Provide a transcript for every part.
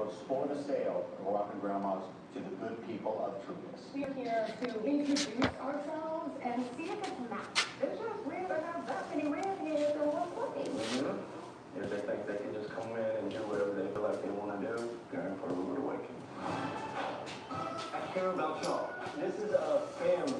restore the sale of Moroccan grandmas to the good people of Trias. We are here to introduce ourselves and see if it's a match. It's just weird to have that many redheads in one place. If they think they can just come in and do whatever they feel like they want to do, they're in for a rude awakening. I care about y'all. This is a family.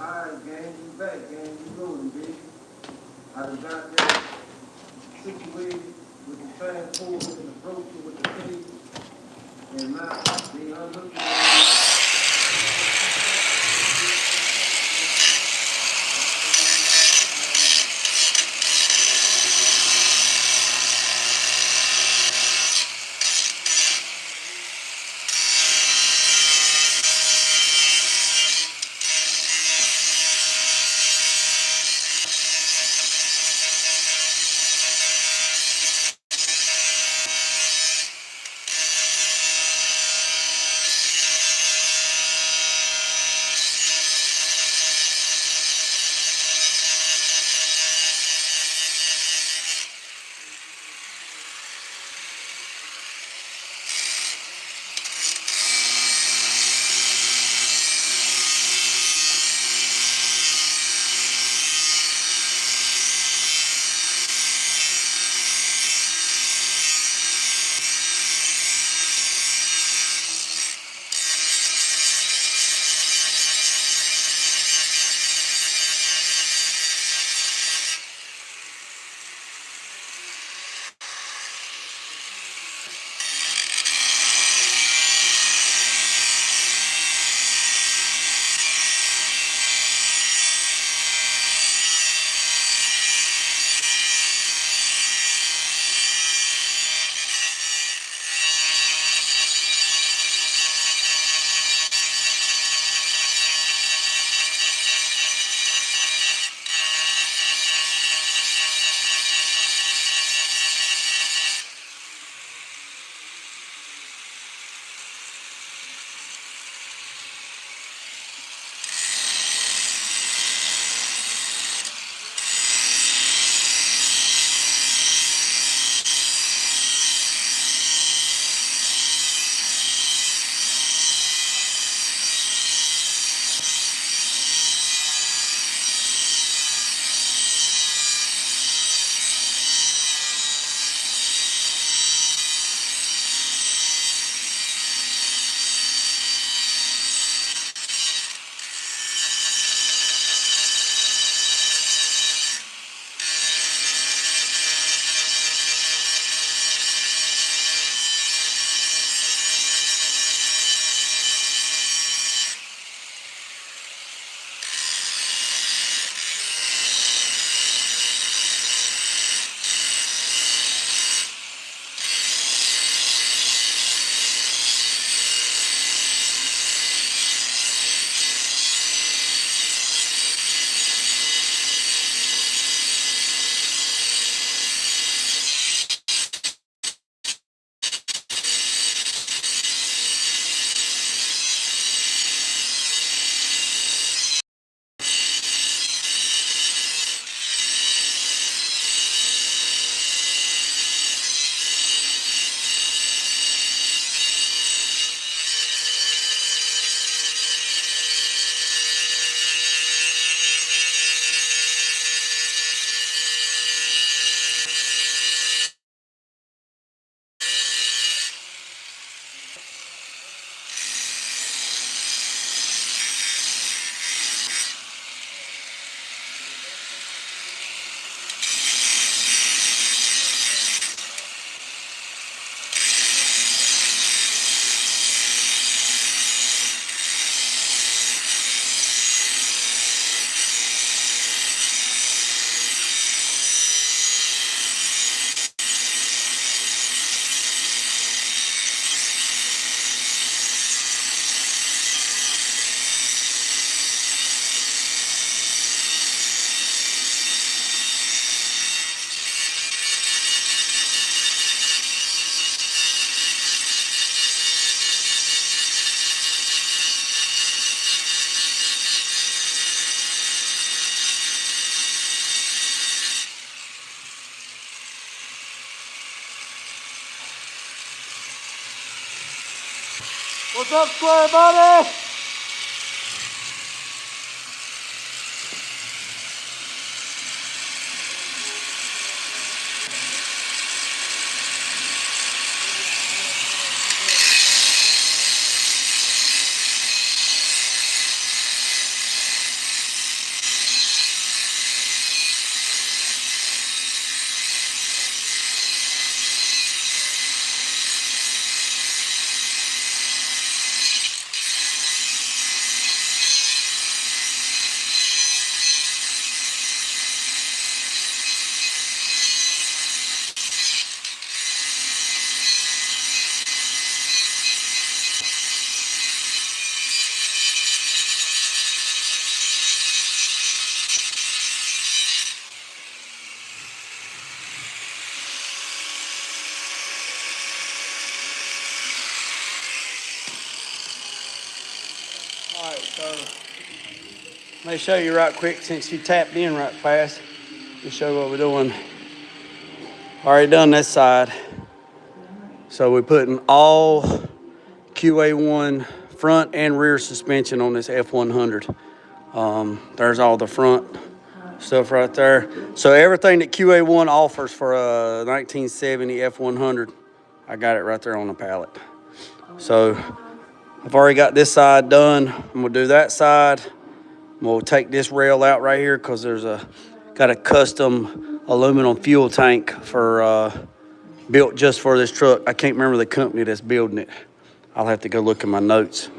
Alright, gang, you back, gang, you rolling, bitch. I done got that situated with the transport and the broker with the pay. And now they unhooked it. What's up, square buddy? All right, so let me show you right quick since you tapped in right fast. To show what we're doing. Already done this side. So we're putting all Qa1 front and rear suspension on this F100. There's all the front stuff right there. So everything that Qa1 offers for a 1970 F100, I got it right there on the pallet. So I've already got this side done. I'm gonna do that side. We'll take this rail out right here because there's got a custom aluminum fuel tank for built just for this truck. I can't remember the company that's building it. I'll have to go look at my notes.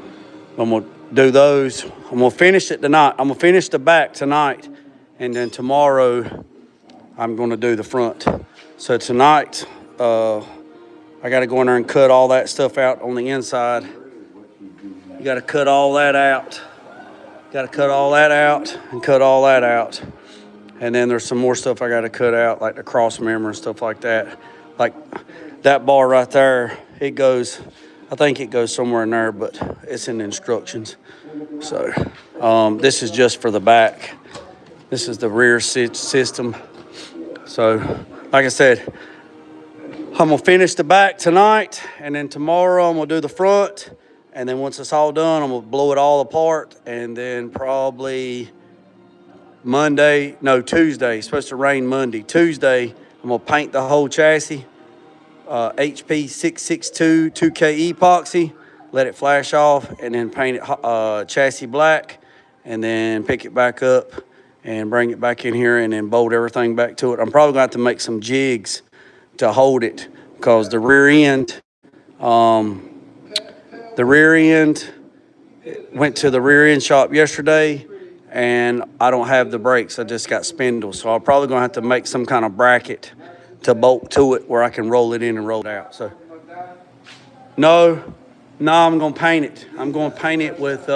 I'm gonna do those. I'm gonna finish it tonight. I'm gonna finish the back tonight, and then tomorrow I'm gonna do the front. So tonight, I gotta go in there and cut all that stuff out on the inside. You gotta cut all that out. Gotta cut all that out and cut all that out. And then there's some more stuff I gotta cut out, like the cross member and stuff like that. Like that bar right there, it goes, I think it goes somewhere in there, but it's in the instructions. So this is just for the back. This is the rear system. So like I said, I'm gonna finish the back tonight, and then tomorrow I'm gonna do the front. And then once it's all done, I'm gonna blow it all apart, and then probably Tuesday, it's supposed to rain Monday. Tuesday, I'm gonna paint the whole chassis, HP 662 2K epoxy, let it flash off, and then paint it chassis black, and then pick it back up and bring it back in here and then bolt everything back to it. I'm probably gonna have to make some jigs to hold it because the rear end, went to the rear end shop yesterday, and I don't have the brakes. I just got spindles. So I'm probably gonna have to make some kind of bracket to bolt to it where I can roll it in and roll it out. So no, I'm gonna paint it. I'm gonna paint it with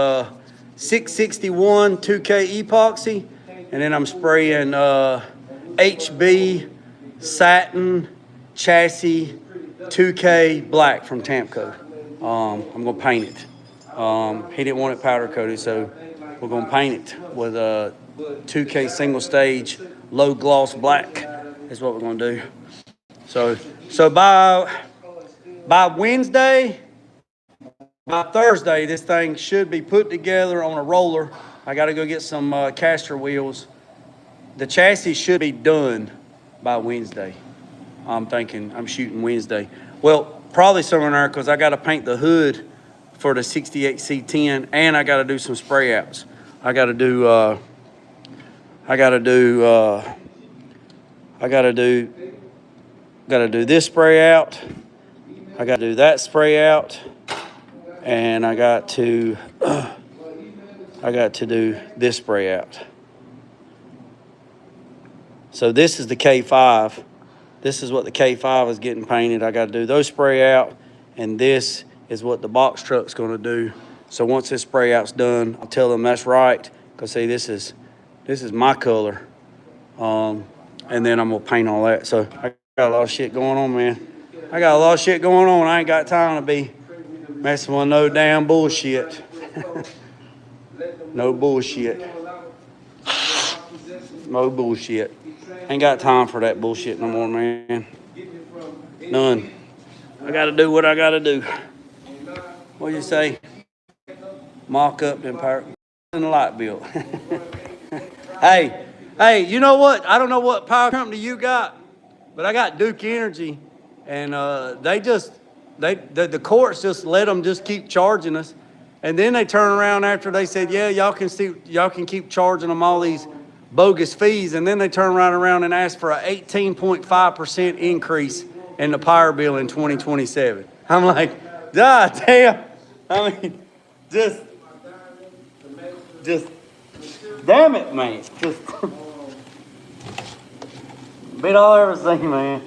661 2K epoxy, and then I'm spraying HB satin chassis 2K black from Tamco. I'm gonna paint it. He didn't want it powder coated, so we're gonna paint it with a 2K single stage low gloss black is what we're gonna do. So by Wednesday, by Thursday, this thing should be put together on a roller. I gotta go get some caster wheels. The chassis should be done by Wednesday. I'm shooting Wednesday. Well, probably somewhere in there because I gotta paint the hood for the 68 C10, and I got to do some spray outs. I got to do this spray out. I got to do that spray out, and I got to do this spray out. So this is the K5. This is what the K5 is getting painted. I got to do those spray out, and this is what the box truck's gonna do. So once this spray out's done, I'll tell them that's right. Cause see, this is my color. And then I'm gonna paint all that. So I got a lot of shit going on, man. I got a lot of shit going on. I ain't got time to be messing with no damn bullshit. No bullshit. No bullshit. Ain't got time for that bullshit no more, man. None. I gotta do what I gotta do. What'd you say? Mock up them power and the light bill. Hey, you know what? I don't know what power company you got, but I got Duke Energy, and the courts just let them just keep charging us, and then they turn around after they said, yeah, y'all can keep charging them all these bogus fees, and then they turn around and ask for a 18.5% increase in the power bill in 2027. I'm like, God damn. I mean, just damn it, man. Just beat all everything, man.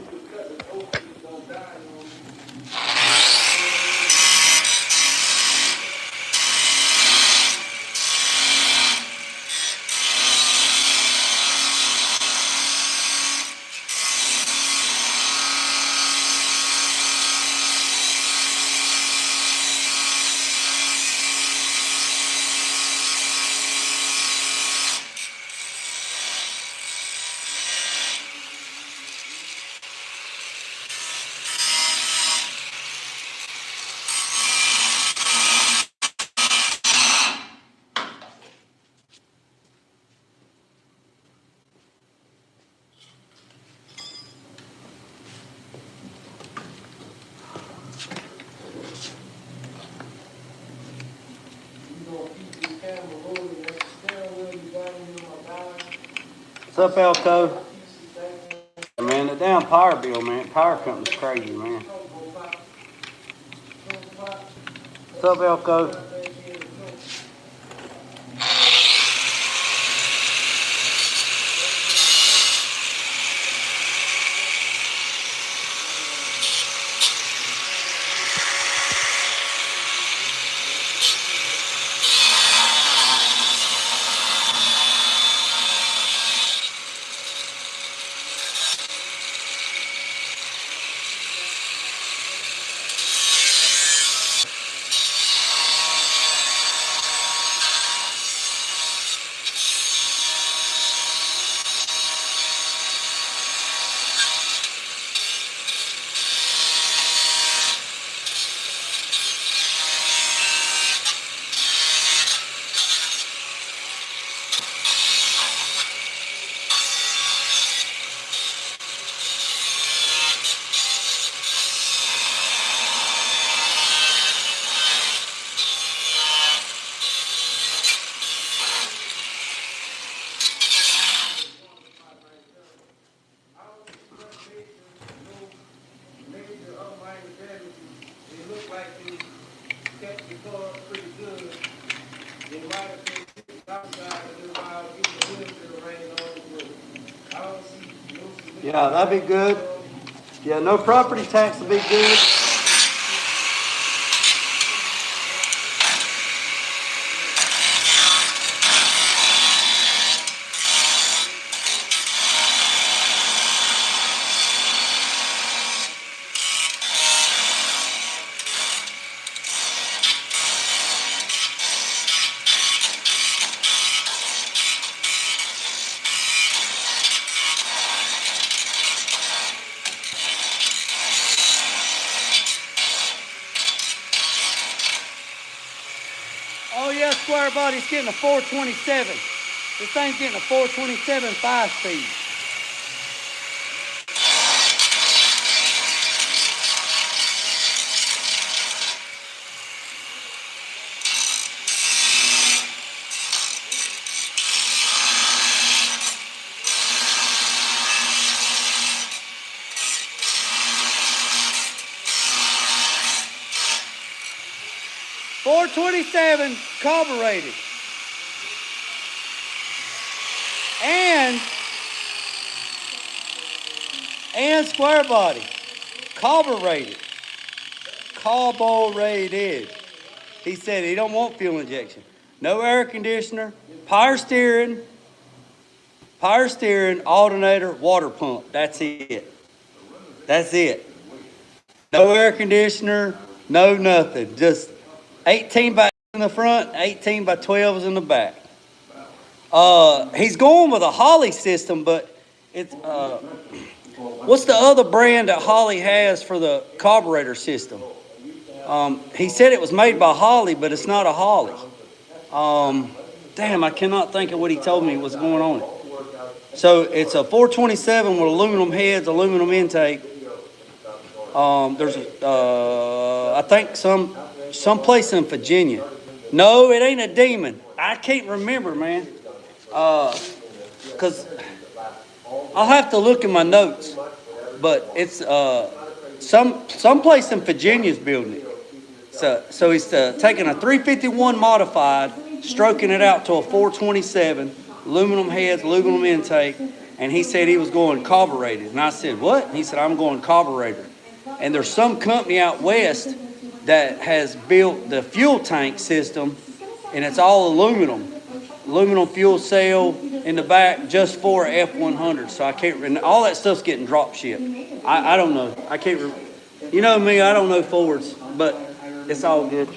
What's up, Elko? Man, the damn power bill, man. Power company's crazy, man. What's up, Elko? Yeah, that'd be good. Yeah, no property tax would be good. Oh yeah, Square Body's getting a 427. This thing's getting a 427 5-speed. .427 carbureted. And square body. Carbureted. Carbureted. He said he don't want fuel injection. No air conditioner, power steering, alternator, water pump. That's it. That's it. No air conditioner, no nothing. Just 18 by in the front, 18 by 12s in the back. He's going with a Holley system, but it's what's the other brand that Holley has for the carburetor system? He said it was made by Holly, but it's not a Holly. Damn, I cannot think of what he told me was going on. So it's a 427 with aluminum heads, aluminum intake. There's I think someplace in Virginia. No, it ain't a Demon. I can't remember, man. Cause I'll have to look in my notes. But it's someplace in Virginia's building it. So he's taking a 351 modified, stroking it out to a 427, aluminum heads, aluminum intake, and he said he was going carbureted. And I said, what? And he said, I'm going carburetor. And there's some company out west that has built the fuel tank system, and it's all aluminum fuel cell in the back just for F100. So I can't, and all that stuff's getting drop shipped. I don't know. I can't, you know me, I don't know Fords, but it's all good.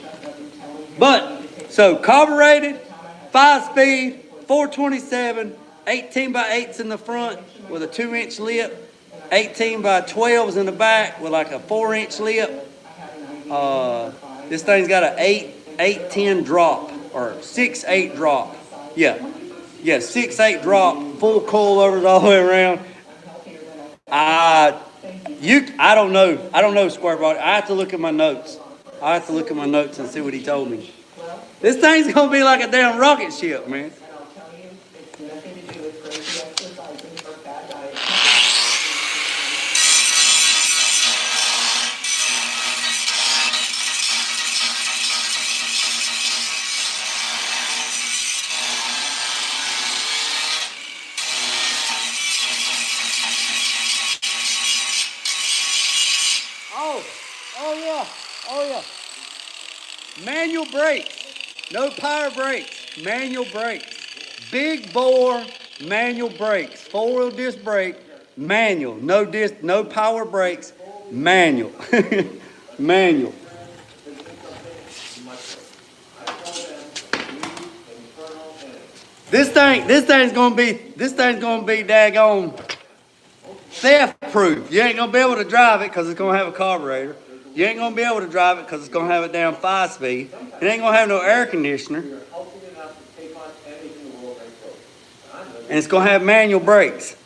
But, so carbureted, 5-speed, 427, 18 by 8s in the front with a 2-inch lip, 18 by 12s in the back with like a 4-inch lip. This thing's got an 8-10 drop or 6-8 drop. Yeah, 6-8 drop, full coilovers all the way around. I don't know square body. I have to look at my notes. I have to look at my notes and see what he told me. This thing's gonna be like a damn rocket ship, man. Oh yeah. Manual brakes. No power brakes. Manual brakes. Big bore manual brakes. 4-wheel disc brake. Manual. No power brakes. Manual. Manual. This thing's gonna be daggone theft proof. You ain't gonna be able to drive it because it's gonna have a carburetor. You ain't gonna be able to drive it because it's gonna have a damn 5-speed. It ain't gonna have no air conditioner. And it's gonna have manual brakes.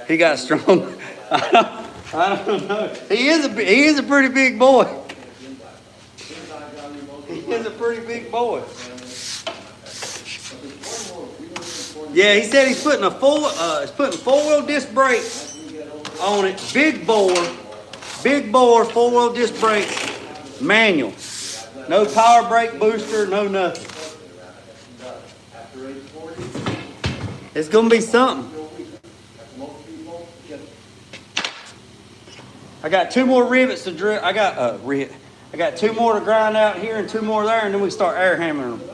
He got strong. I don't know. He is a pretty big boy. He is a pretty big boy. Yeah, he said he's putting 4-wheel disc brakes on it, big bore 4-wheel disc brakes, manual. No power brake booster, no nothing. It's gonna be something. I got 2 more rivets to drill. I got 2 more to grind out here and 2 more there, and then we start air hammering them.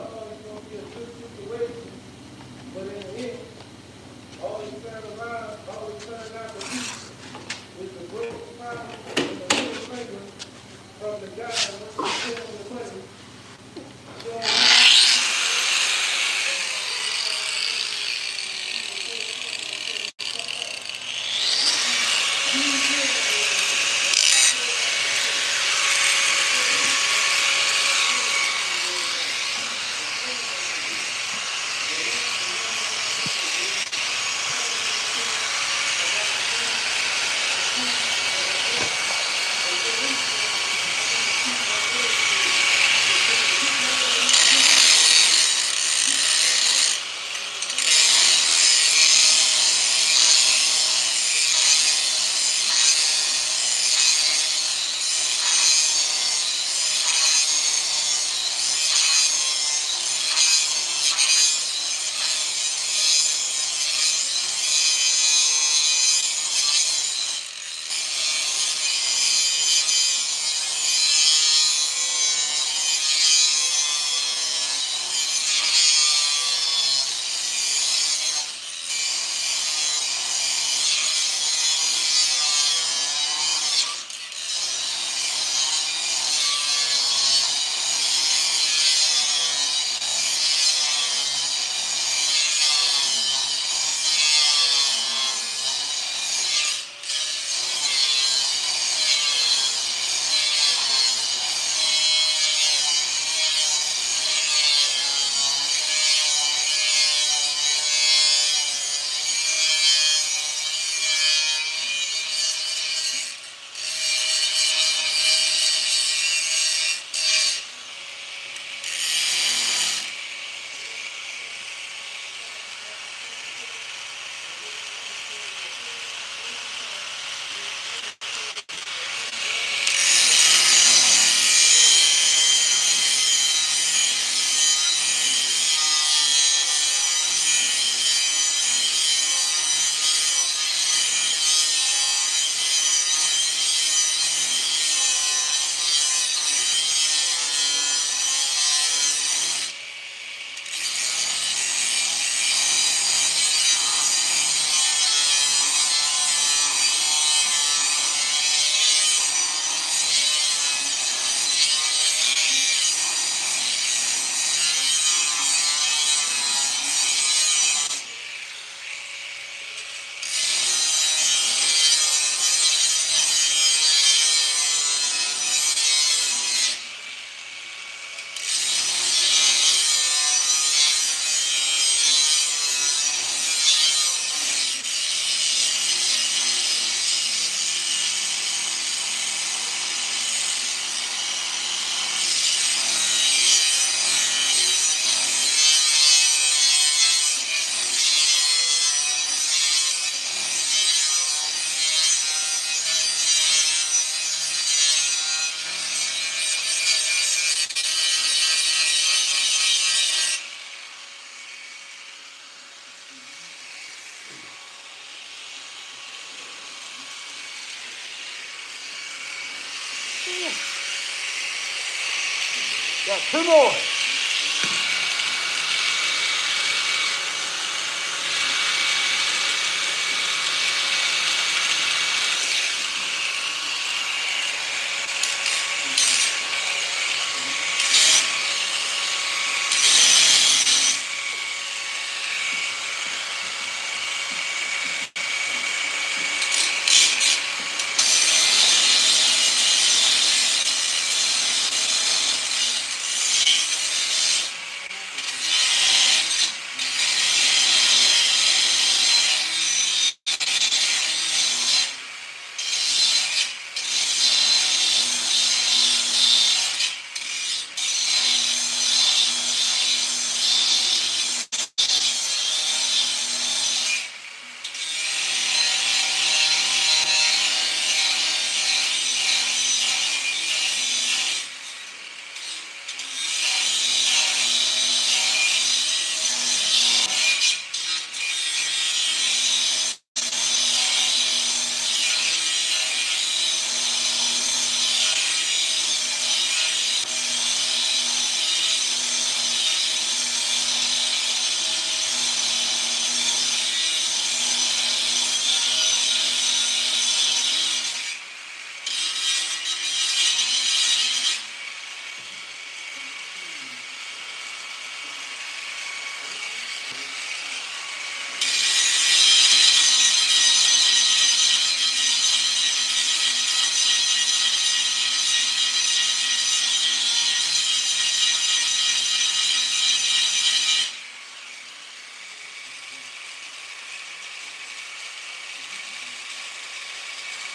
Got 2 more.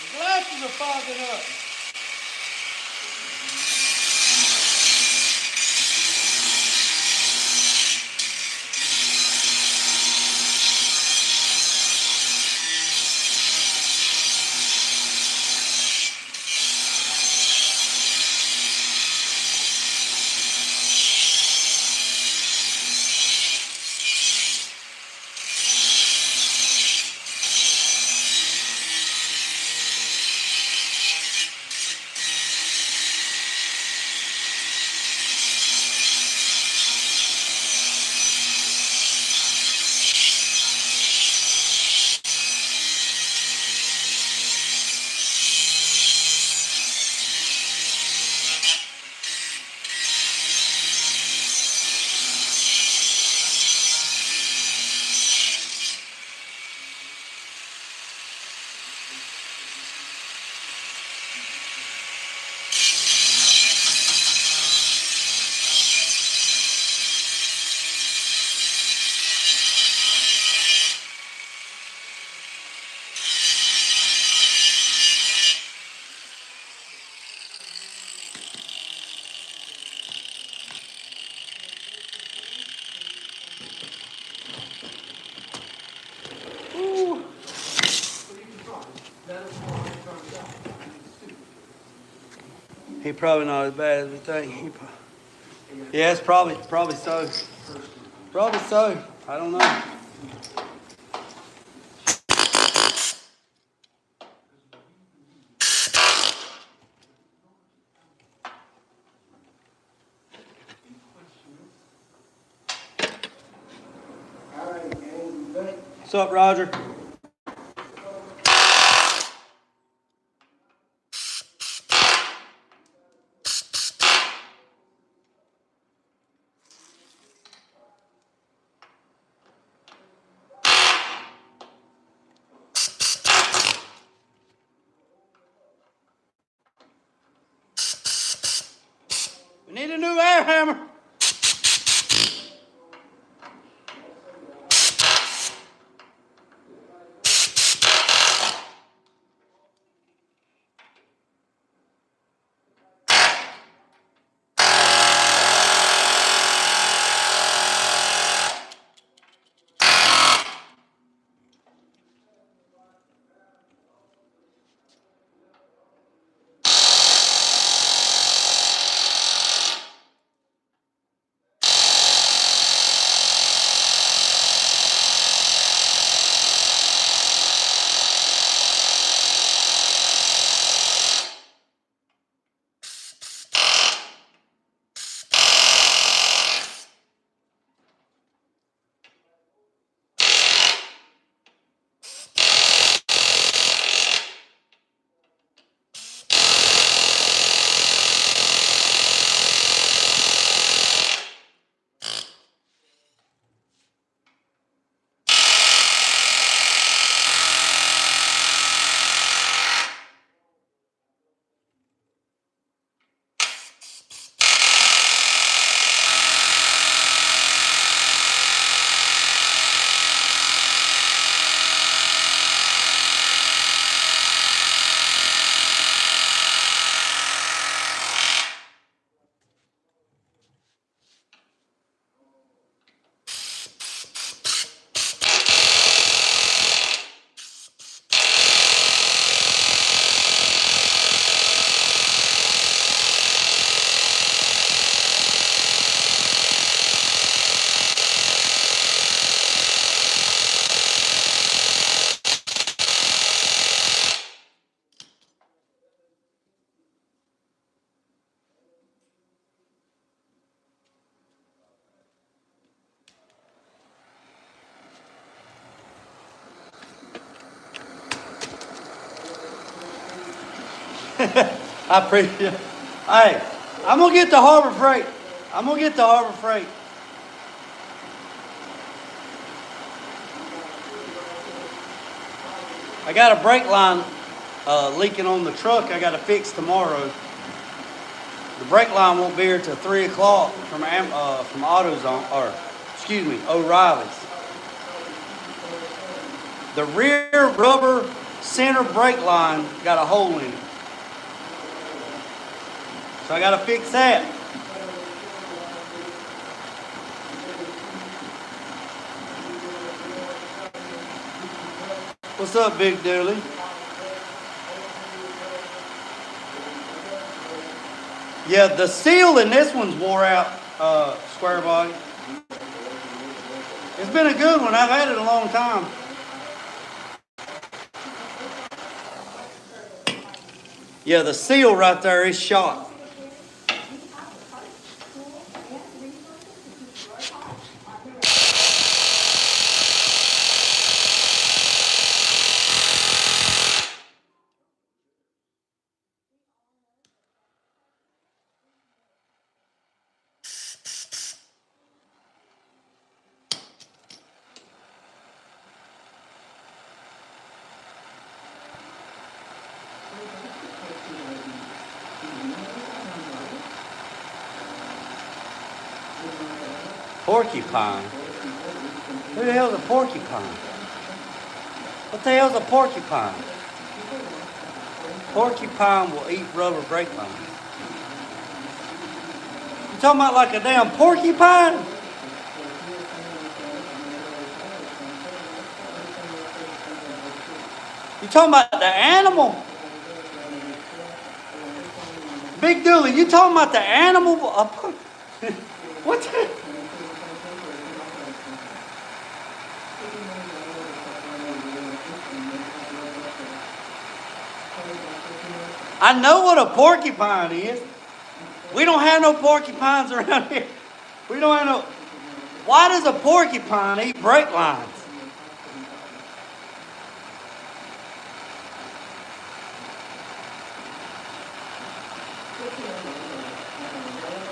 The glasses are fogging up. He probably not as bad as we think. Yeah, it's probably so. Probably so. I don't know. All right, gang, we back. What's up, Roger? We need a new air hammer. I appreciate it. Hey, I'm gonna get the Harbor Freight. I'm gonna get the Harbor Freight. I got a brake line leaking on the truck I gotta fix tomorrow. The brake line won't be here till 3 o'clock from AutoZone, or excuse me, O'Reilly's. The rear rubber center brake line got a hole in it. So I gotta fix that. What's up, Big Dooley? Yeah, the seal in this one's wore out, square body. It's been a good one. I've had it a long time. Yeah, the seal right there is shot. Porcupine? Who the hell's a porcupine? What the hell's a porcupine? Porcupine will eat rubber brake lines. You talking about like a damn porcupine? You talking about the animal? Big Dooley, you talking about the animal? What the? I know what a porcupine is. We don't have no porcupines around here. We don't have no. Why does a porcupine eat brake lines?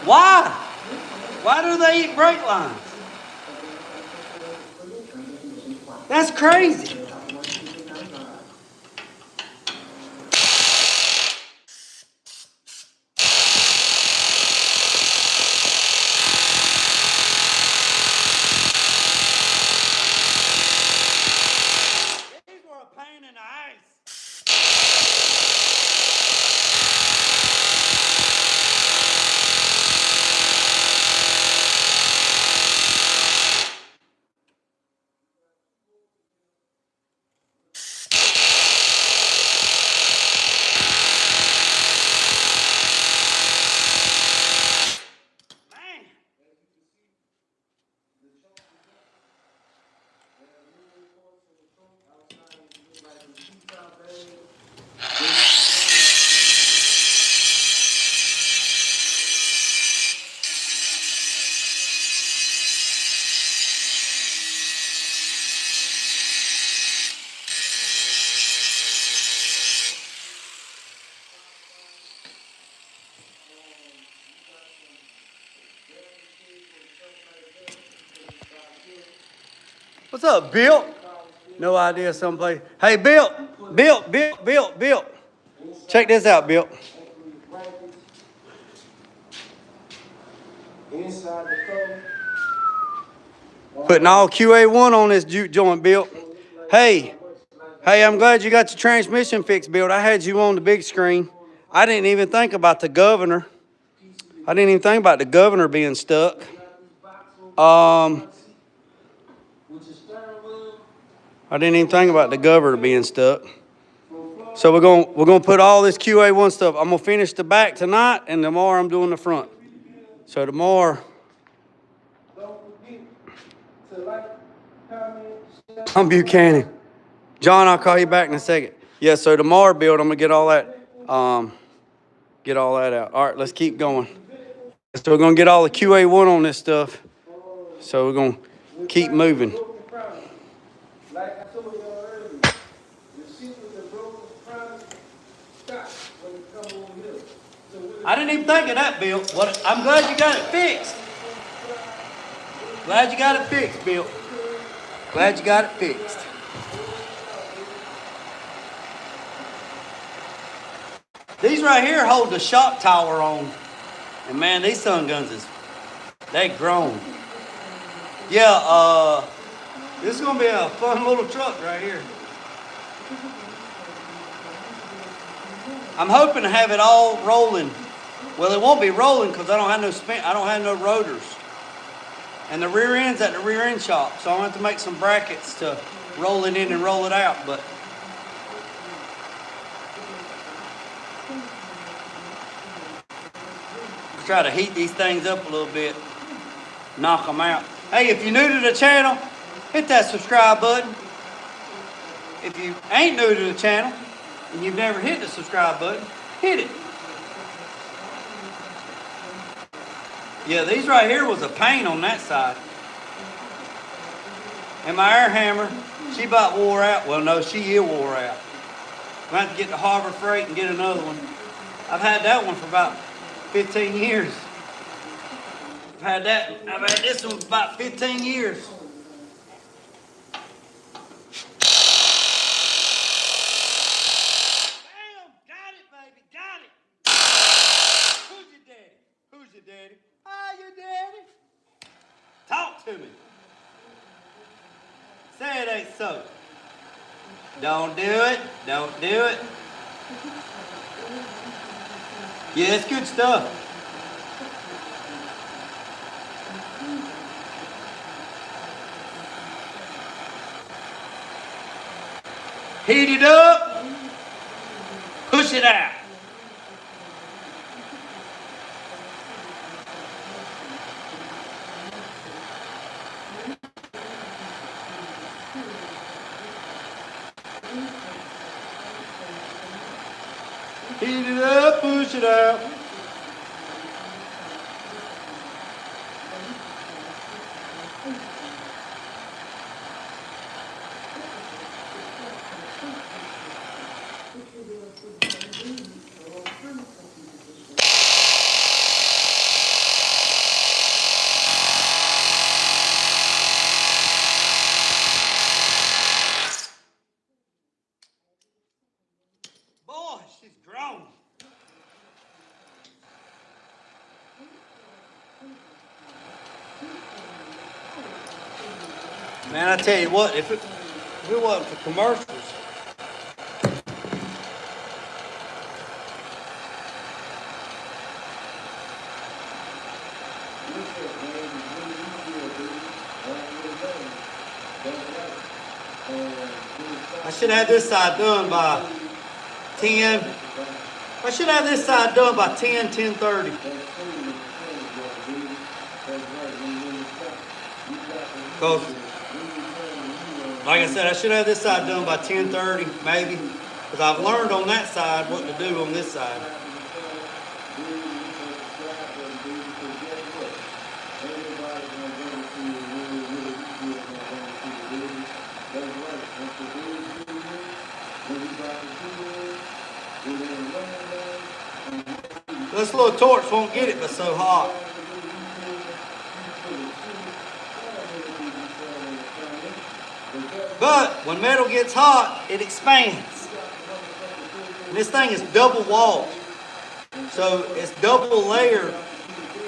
Why? Why do they eat brake lines? That's crazy. These were a pain in the ass. Man. What's up, Bill? No idea someplace. Hey, Bill. Bill. Check this out, Bill. Inside the car. Putting all Qa1 on this joint, Bill. Hey, I'm glad you got your transmission fixed, Bill. I had you on the big screen. I didn't even think about the governor. I didn't even think about the governor being stuck. I didn't even think about the governor being stuck. So we're gonna put all this Qa1 stuff. I'm gonna finish the back tonight, and tomorrow I'm doing the front. So tomorrow, I'm Buchanan. John, I'll call you back in a second. Yeah, so tomorrow, Bill, I'm gonna get all that out. All right, let's keep going. So we're gonna get all the Qa1 on this stuff. So we're gonna keep moving. Like I told y'all earlier, the shit with the broken promise, shot when it come over here. So when I didn't even think of that, Bill. What? I'm glad you got it fixed. Glad you got it fixed, Bill. Glad you got it fixed. These right here hold the shock tower on. And man, these sun guns they grown. Yeah, this is gonna be a fun little truck right here. I'm hoping to have it all rolling. Well, it won't be rolling because I don't have no spin. I don't have no rotors. And the rear end's at the rear end shop, so I'm gonna have to make some brackets to roll it in and roll it out. But try to heat these things up a little bit, knock them out. Hey, if you're new to the channel, hit that subscribe button. If you ain't new to the channel and you've never hit the subscribe button, hit it. Yeah, these right here was a pain on that side. And my air hammer, she about wore out. Well, no, she is wore out. I'm going to have to get to Harbor Freight and get another one. I've had that one for about 15 years. I've had this one for about 15 years. Bam! Got it, baby, got it. Who's your daddy? Who's your daddy? Hi, your daddy. Talk to me. Say it ain't so. Don't do it. Don't do it. Yeah, it's good stuff. Heat it up. Push it out. Heat it up, push it out. Boy, she's grown. Man, I tell you what, if it wasn't for commercials, I should have this side done by 10. I should have this side done by 10:30. Because, like I said, I should have this side done by 10:30, maybe. Because I've learned on that side what to do on this side. This little torch won't get it, but so hot. But when metal gets hot, it expands. And this thing is double walled. So it's double layer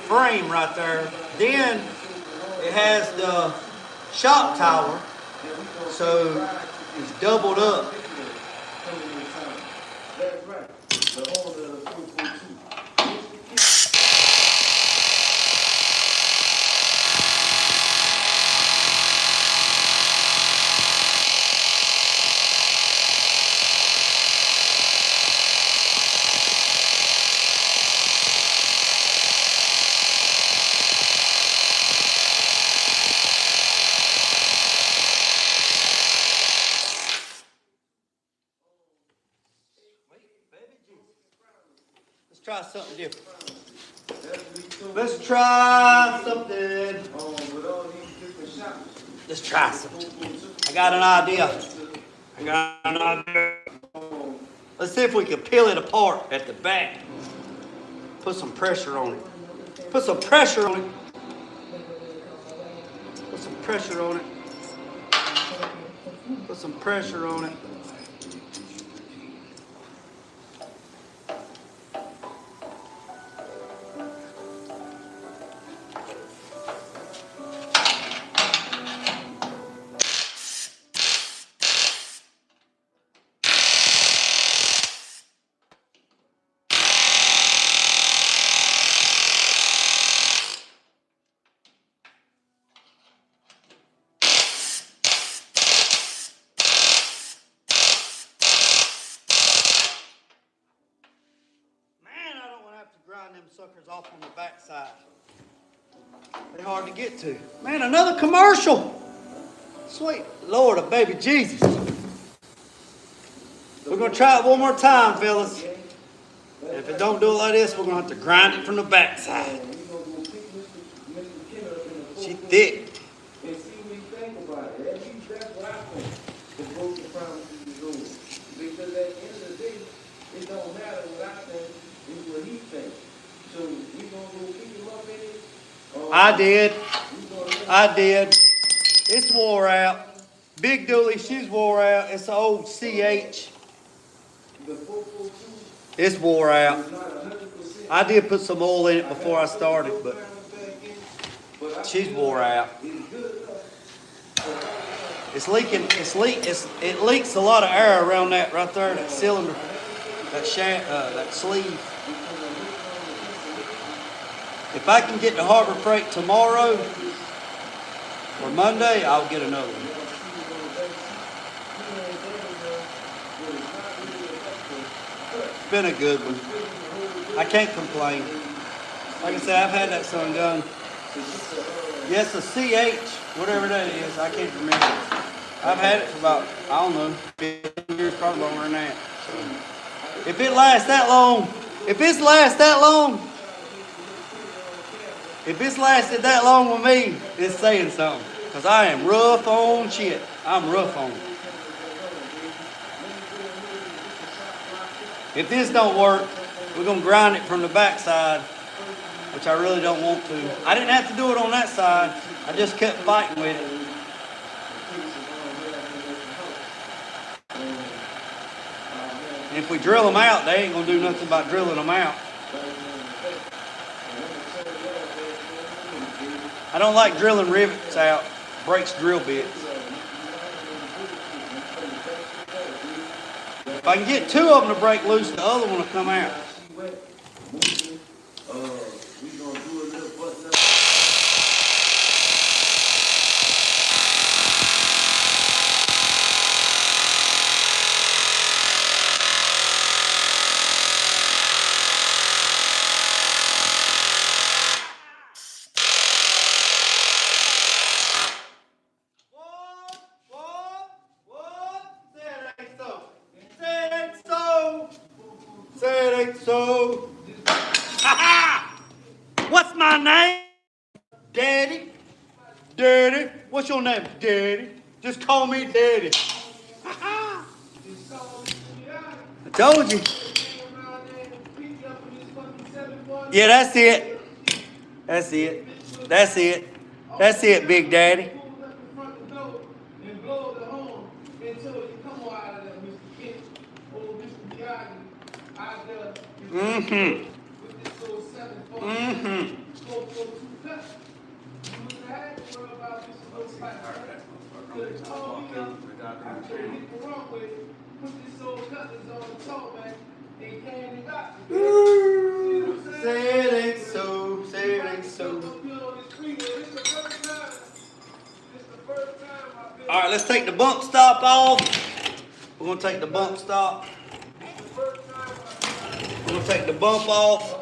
frame right there. Then it has the shock tower. So it's doubled up. That's right. The owner of the 442. Let's try something different. Let's try something. With all these different shops. Let's try something. I got an idea. Let's see if we can peel it apart at the back. Put some pressure on it. Put some pressure on it. Put some pressure on it. Put some pressure on it. Grind them suckers off on the backside. They're hard to get to. Man, another commercial. Sweet Lord of baby Jesus. We're gonna try it one more time, fellas. And if it don't do it like this, we're gonna have to grind it from the backside. She thick. And see what you think about it. At least that's what I think. The broken promises is over. Because at the end of the day, it don't matter what I think, it's what he thinks. So we gonna go pick him up in it? I did. It's wore out. Big Dooley, she's wore out. It's an old CH. The 442 It's wore out. is not 100%. I did put some oil in it before I started, but she's wore out. It's leaking. It leaks a lot of air around that right there, that cylinder, that shaft, that sleeve. If I can get the Harbor Freight tomorrow or Monday, I'll get another one. It's been a good one. I can't complain. Like I said, I've had that sun done. Yes, a CH, whatever that is, I can't remember. I've had it for about, I don't know, 15 years, probably longer than that. So, if it lasts that long, if it's lasted that long with me, it's saying something. Because I am rough on shit. I'm rough on it. If this don't work, we're going to grind it from the backside, which I really don't want to. I didn't have to do it on that side. I just kept fighting with it. And if we drill them out, they ain't going to do nothing about drilling them out. I don't like drilling rivets out. Breaks drill bits. If I can get two of them to break loose, the other one will come out. So, what's my name? Daddy? Daddy? What's your name? Daddy? Just call me Daddy. I told you. Yeah, that's it. That's it. That's it. That's it, Big Daddy. Mm-hmm. Mm-hmm. Say it ain't so, say it ain't so. All right, let's take the bump stop off. We're gonna take the bump stop. We're gonna take the bump off.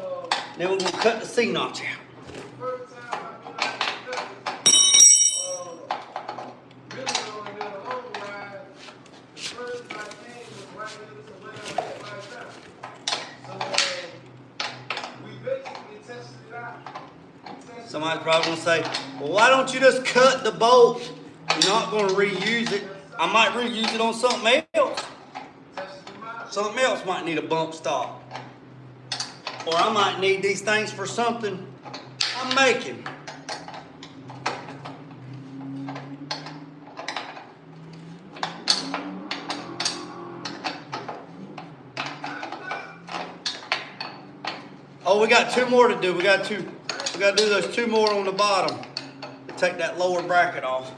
Then we're gonna cut the C-notch out. Somebody's probably gonna say, well, why don't you just cut the bolt? You're not gonna reuse it. I might reuse it on something else. Something else might need a bump stop. Or I might need these things for something I'm making. Oh, we got 2 more to do. We got to do those 2 more on the bottom to take that lower bracket off.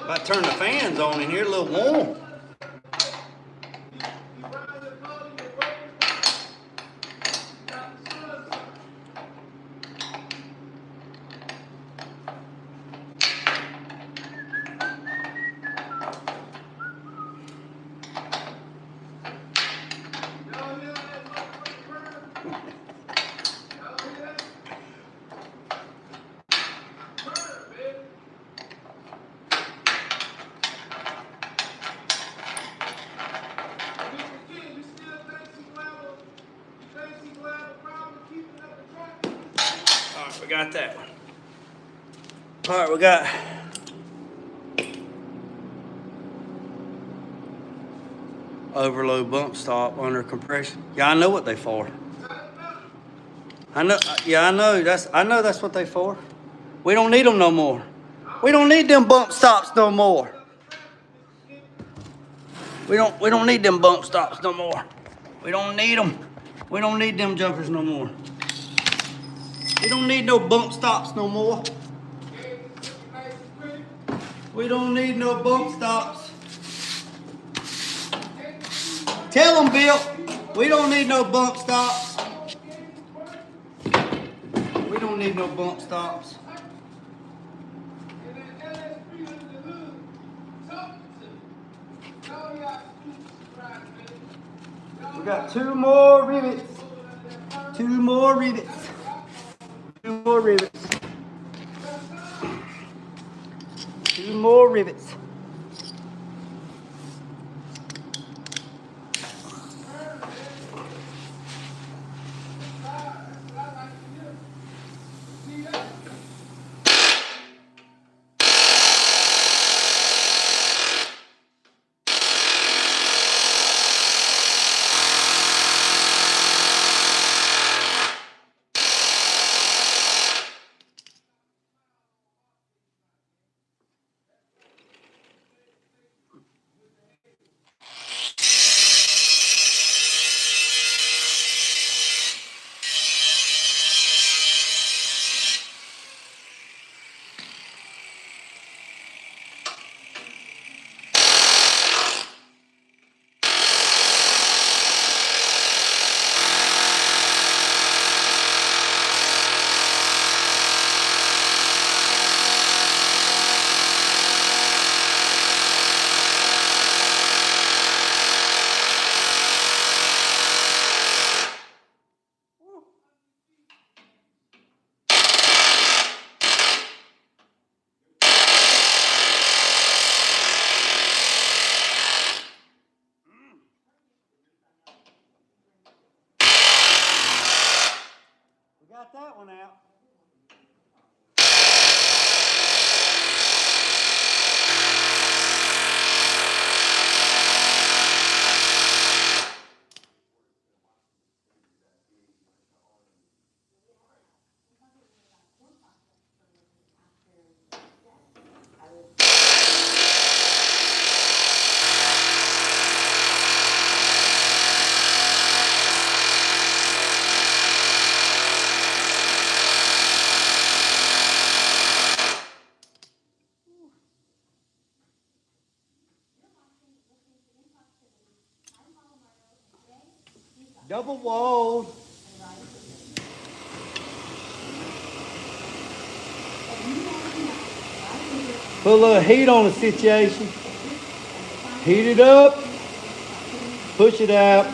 About to turn the fans on in here, a little warm. All right, we got that one. All right, we got overload bump stop under compression. Yeah, I know what they for. I know. Yeah, I know that's what they for. We don't need them no more. We don't need them bump stops no more. We don't need them bump stops no more. We don't need them. We don't need them jumpers no more. We don't need no bump stops no more. We don't need no bump stops. Tell them, Bill, we don't need no bump stops. We don't need no bump stops. We got 2 more rivets. 2 more rivets. 2 more rivets. 2 more rivets. Got that one out. Double walled. Put a little heat on the situation. Heat it up. Push it out.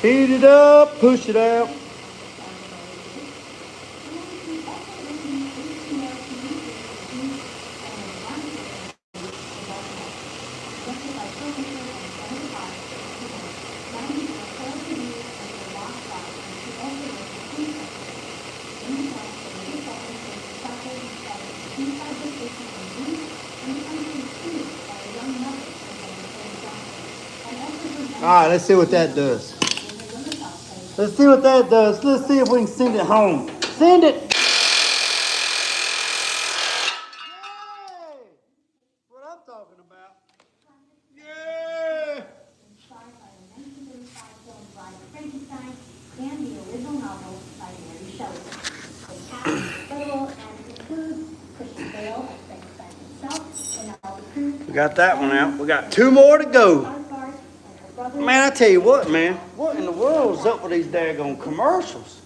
Heat it up. Push it out. right, let's see what that does. Let's see what that does. Let's see if we can send it home. Send it. Yay! What I'm talking about. Yeah! Inspired by the 1935 film Bride of Frankenstein and the original novel by Mary Shelley. The cast, Federal, and includes Christian Bale as Frankenstein himself, and all the crew. We got that one out. We got 2 more to go. Skarsgård and her brother. Man, I tell you what, man. What in the world's up with these daggone commercials?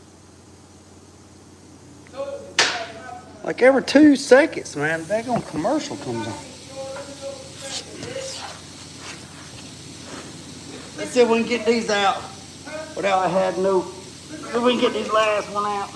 Like every 2 seconds, man, a daggone commercial comes on. Let's see if we can get these out without I had no. See if we can get these last one out.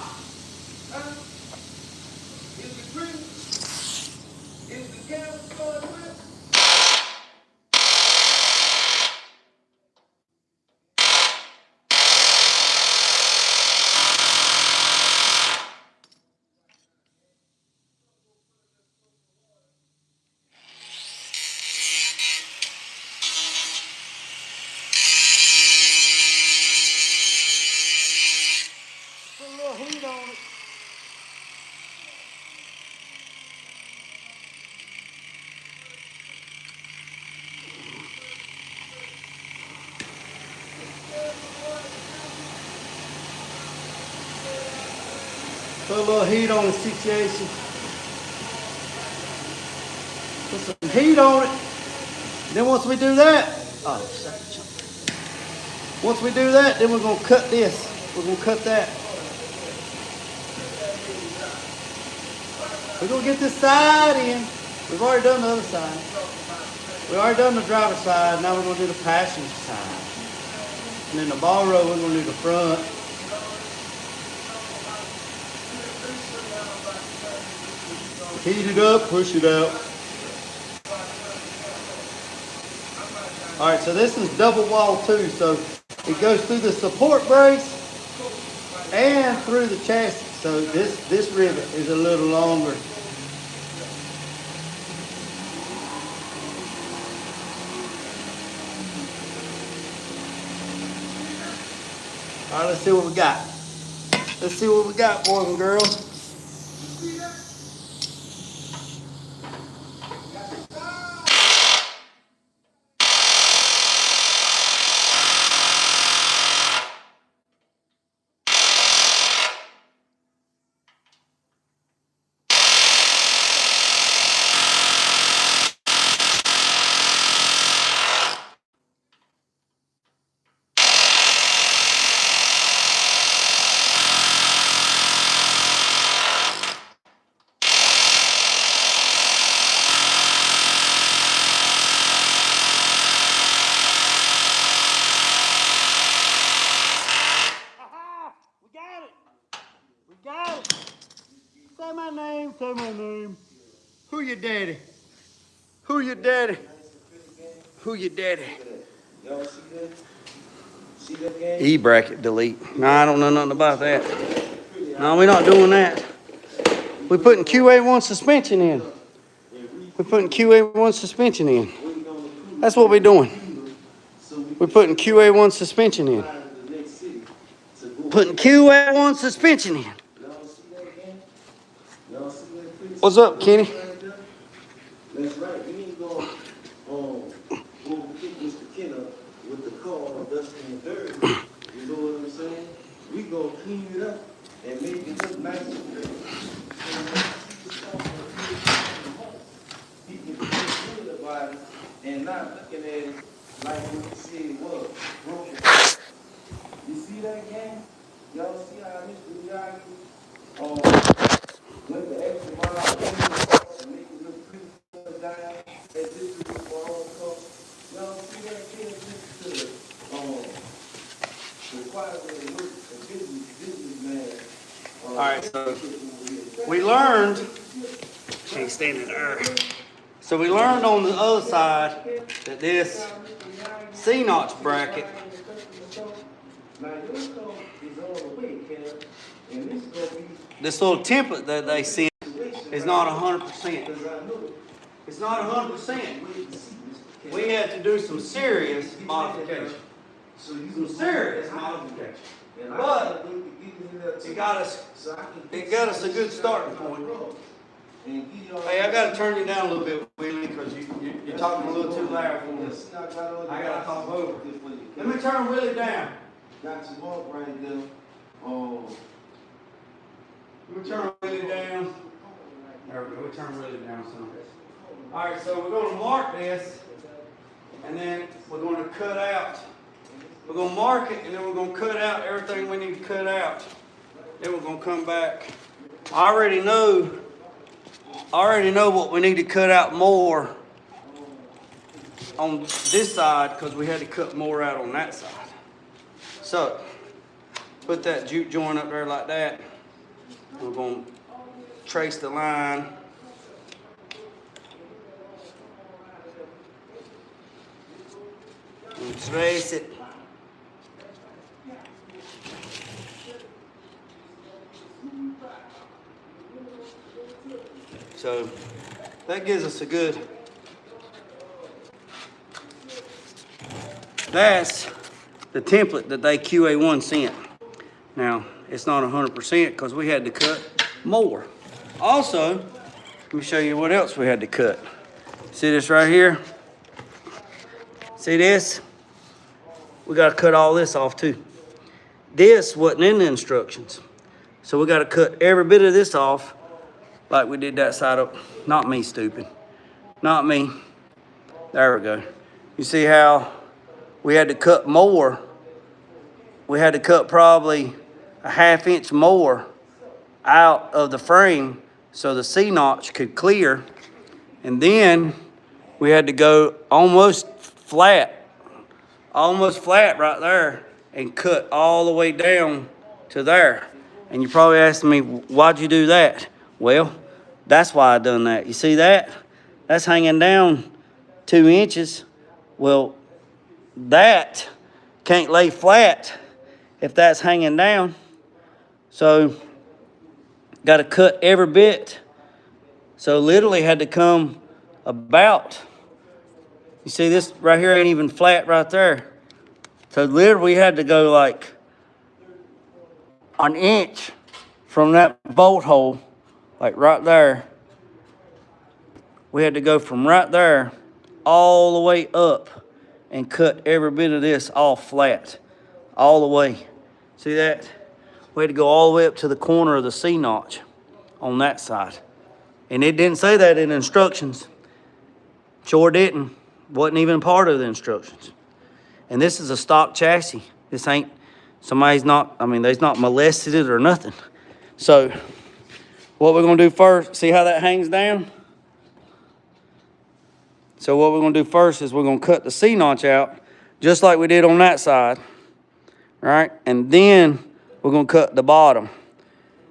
Put a little heat on it. Put a little heat on the situation. Put some heat on it. Then once we do that, once we do that, then we're gonna cut this. We're gonna cut that. We're gonna get this side in. We've already done the other side. We already done the driver's side. Now we're gonna do the passenger side. And then the ball row, we're gonna do the front. Heat it up, push it out. All right, so this is double wall too, so it goes through the support brace and through the chassis. So this rivet is a little longer. All right, let's see what we got. Let's see what we got, boys and girls. Got it. Say my name, say my name. Who your daddy? Who your daddy? Who your daddy? Y'all see that? See that game? E-bracket delete. No, I don't know nothing about that. No, we're not doing that. We're putting Qa1 suspension in. We're putting Qa1 suspension in. That's what we're doing. We're putting Qa1 suspension in. Putting Qa1 suspension in. What's up, Kenny? That's right. We ain't going we'll pick Mr. Kenner with the car dusting the dirt. You know what I'm saying? We gonna clean it up and make it look nice and pretty. He can feel good about it and not looking at it like what you said it was. Broken. You see that game? Y'all see how Mr. Miyagi went the extra mile to make it look pretty down as this is for our own car? Y'all see that kid to the quiet way to work, a businessman. All right, so we learned, can't stand it there. So we learned on the other side that this C-notch bracket this little template that they sent is not 100%. It's not 100%. We had to do some serious modification. So you some can serious modification. And But I gotta look to get in there it got us, so I can it got us a good starting point. And give y'all. Hey, I gotta turn you down a little bit, Willie, because you're talking a little too loud for me. I gotta talk over. Let me turn Willie down. Got you walk right there. Let me turn Willie down. There we go, we turn Willie down some. All right, so we're gonna mark this, and then we're gonna cut out. We're gonna mark it, and then we're gonna cut out everything we need to cut out. Then we're gonna come back. I already know what we need to cut out more on this side because we had to cut more out on that side. So, put that juke joint up there like that. We're gonna trace the line. And trace it. So that gives us a good, that's the template that they Qa1 sent. Now, it's not 100% because we had to cut more. Also, let me show you what else we had to cut. See this right here? See this? We got to cut all this off too. This wasn't in the instructions. So we got to cut every bit of this off like we did that side up. Not me, stupid. Not me. There we go. You see how we had to cut more? We had to cut probably a 1/2 inch more out of the frame so the C-notch could clear. And then we had to go almost flat right there and cut all the way down to there. And you're probably asking me, why'd you do that? Well, that's why I done that. You see that? That's hanging down 2 inches. Well, that can't lay flat if that's hanging down. So, got to cut every bit. So literally had to come about, you see this right here ain't even flat right there. So literally we had to go like an inch from that bolt hole, like right there. We had to go from right there all the way up and cut every bit of this off flat, all the way. See that? We had to go all the way up to the corner of the C-notch on that side. And it didn't say that in the instructions. Sure didn't. Wasn't even part of the instructions. And this is a stock chassis. This ain't, somebody's not, I mean, they's not molested it or nothing. So, what we're gonna do first, see how that hangs down? So what we're gonna do first is we're gonna cut the C-notch out, just like we did on that side, right? And then we're gonna cut the bottom.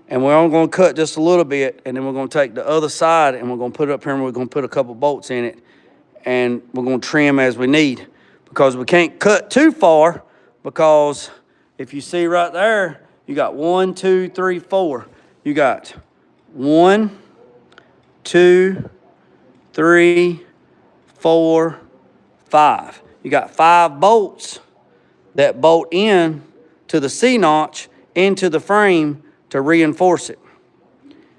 And we're only gonna cut just a little bit, and then we're gonna take the other side and we're gonna put it up here and we're gonna put a couple bolts in it, and we're gonna trim as we need. Because we can't cut too far, because if you see right there, you got 1, 2, 3, 4. You got 1, 2, 3, 4, 5. You got 5 bolts that bolt in to the C-notch into the frame to reinforce it.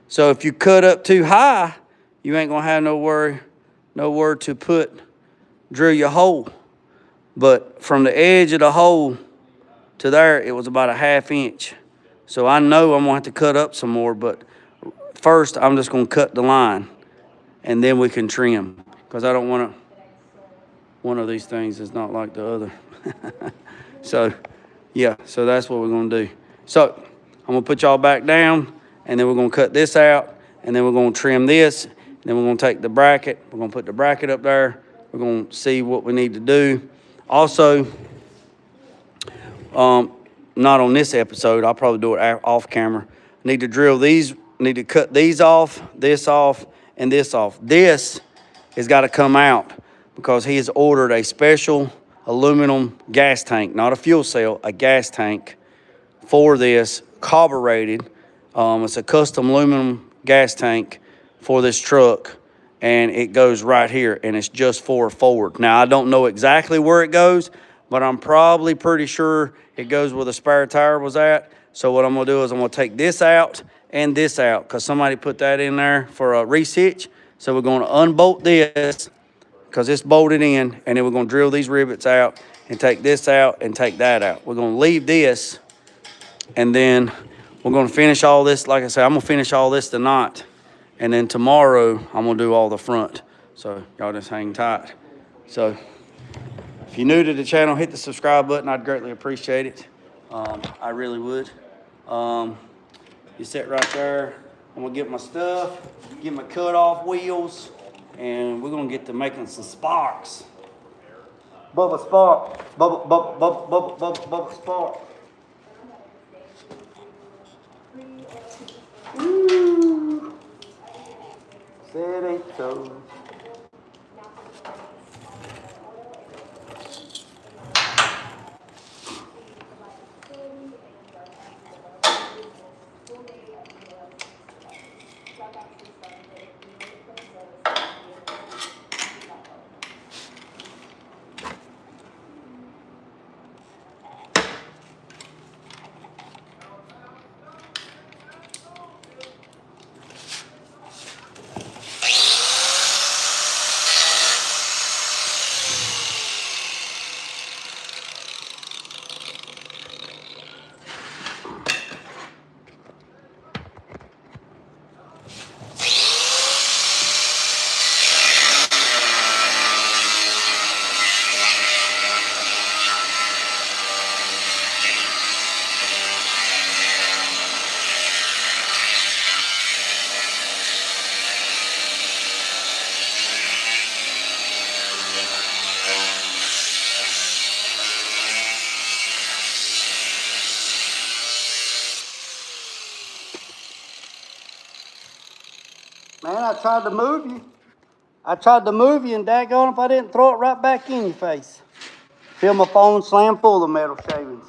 So if you cut up too high, you ain't gonna have nowhere to drill your hole. But from the edge of the hole to there, it was about a 1/2 inch. So I know I'm gonna have to cut up some more, but first I'm just gonna cut the line and then we can trim. Because I don't want one of these things is not like the other. So yeah, so that's what we're gonna do. So I'm gonna put y'all back down, and then we're gonna cut this out, and then we're gonna trim this, and then we're gonna take the bracket, we're gonna put the bracket up there, we're gonna see what we need to do. Also, not on this episode, I'll probably do it off camera. Need to drill these, need to cut these off, and this off. This has gotta come out because he has ordered a special aluminum gas tank, not a fuel cell, a gas tank for this, carbureted. It's a custom aluminum gas tank for this truck, and it goes right here, and it's just for forward. Now, I don't know exactly where it goes, but I'm probably pretty sure it goes where the spare tire was at. So what I'm gonna do is I'm gonna take this out and this out because somebody put that in there for a reach. So we're gonna unbolt this because it's bolted in, and then we're gonna drill these rivets out and take this out and take that out. We're gonna leave this, and then we're gonna finish all this. Like I said, I'm gonna finish all this tonight, and then tomorrow I'm gonna do all the front. So y'all just hang tight. So if you're new to the channel, hit the subscribe button. I'd greatly appreciate it. I really would. You sit right there. I'm gonna get my stuff, get my cut off wheels, and we're gonna get to making some sparks. Bubba spark, bubba spark. Woo. Said ain't so. Man, I tried to move you. I tried to move you, and daggone if I didn't throw it right back in your face. Feel my phone slam full of metal shavings.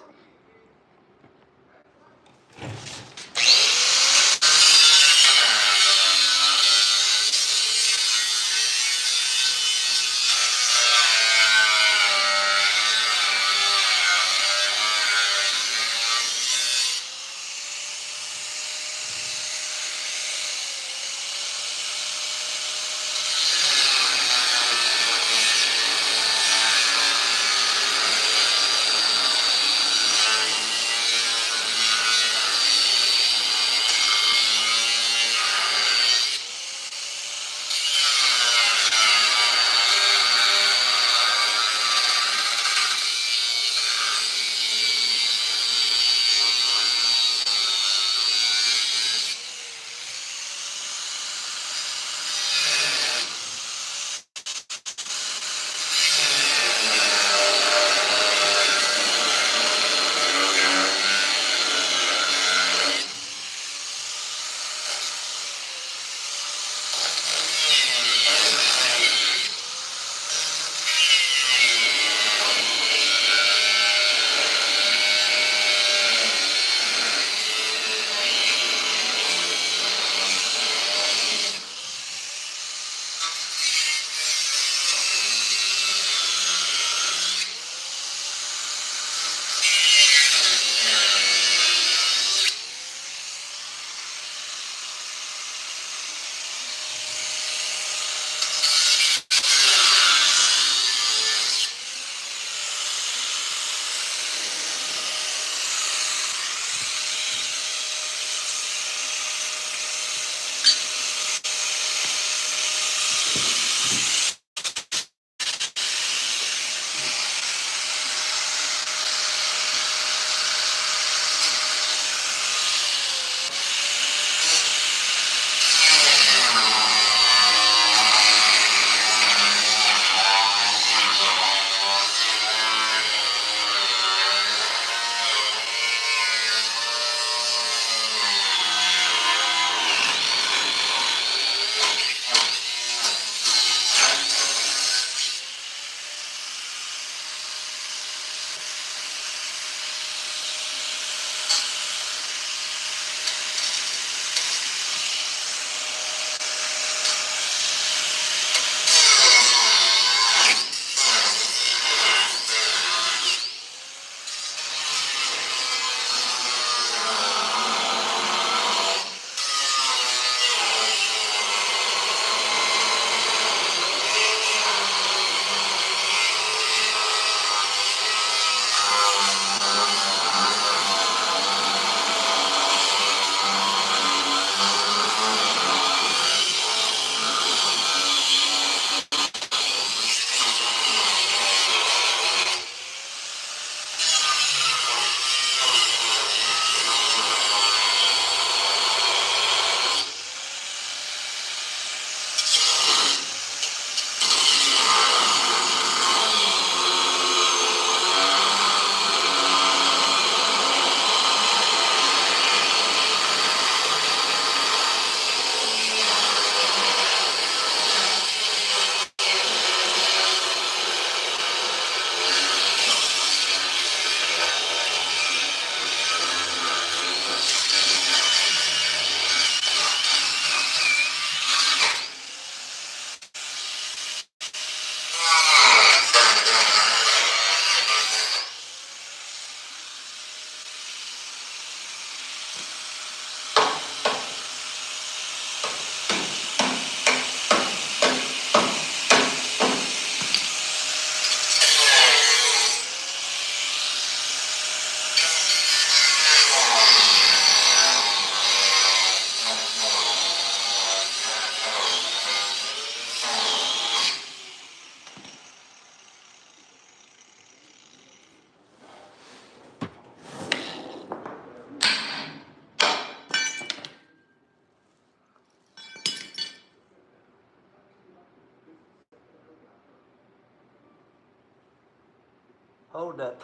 Hold that.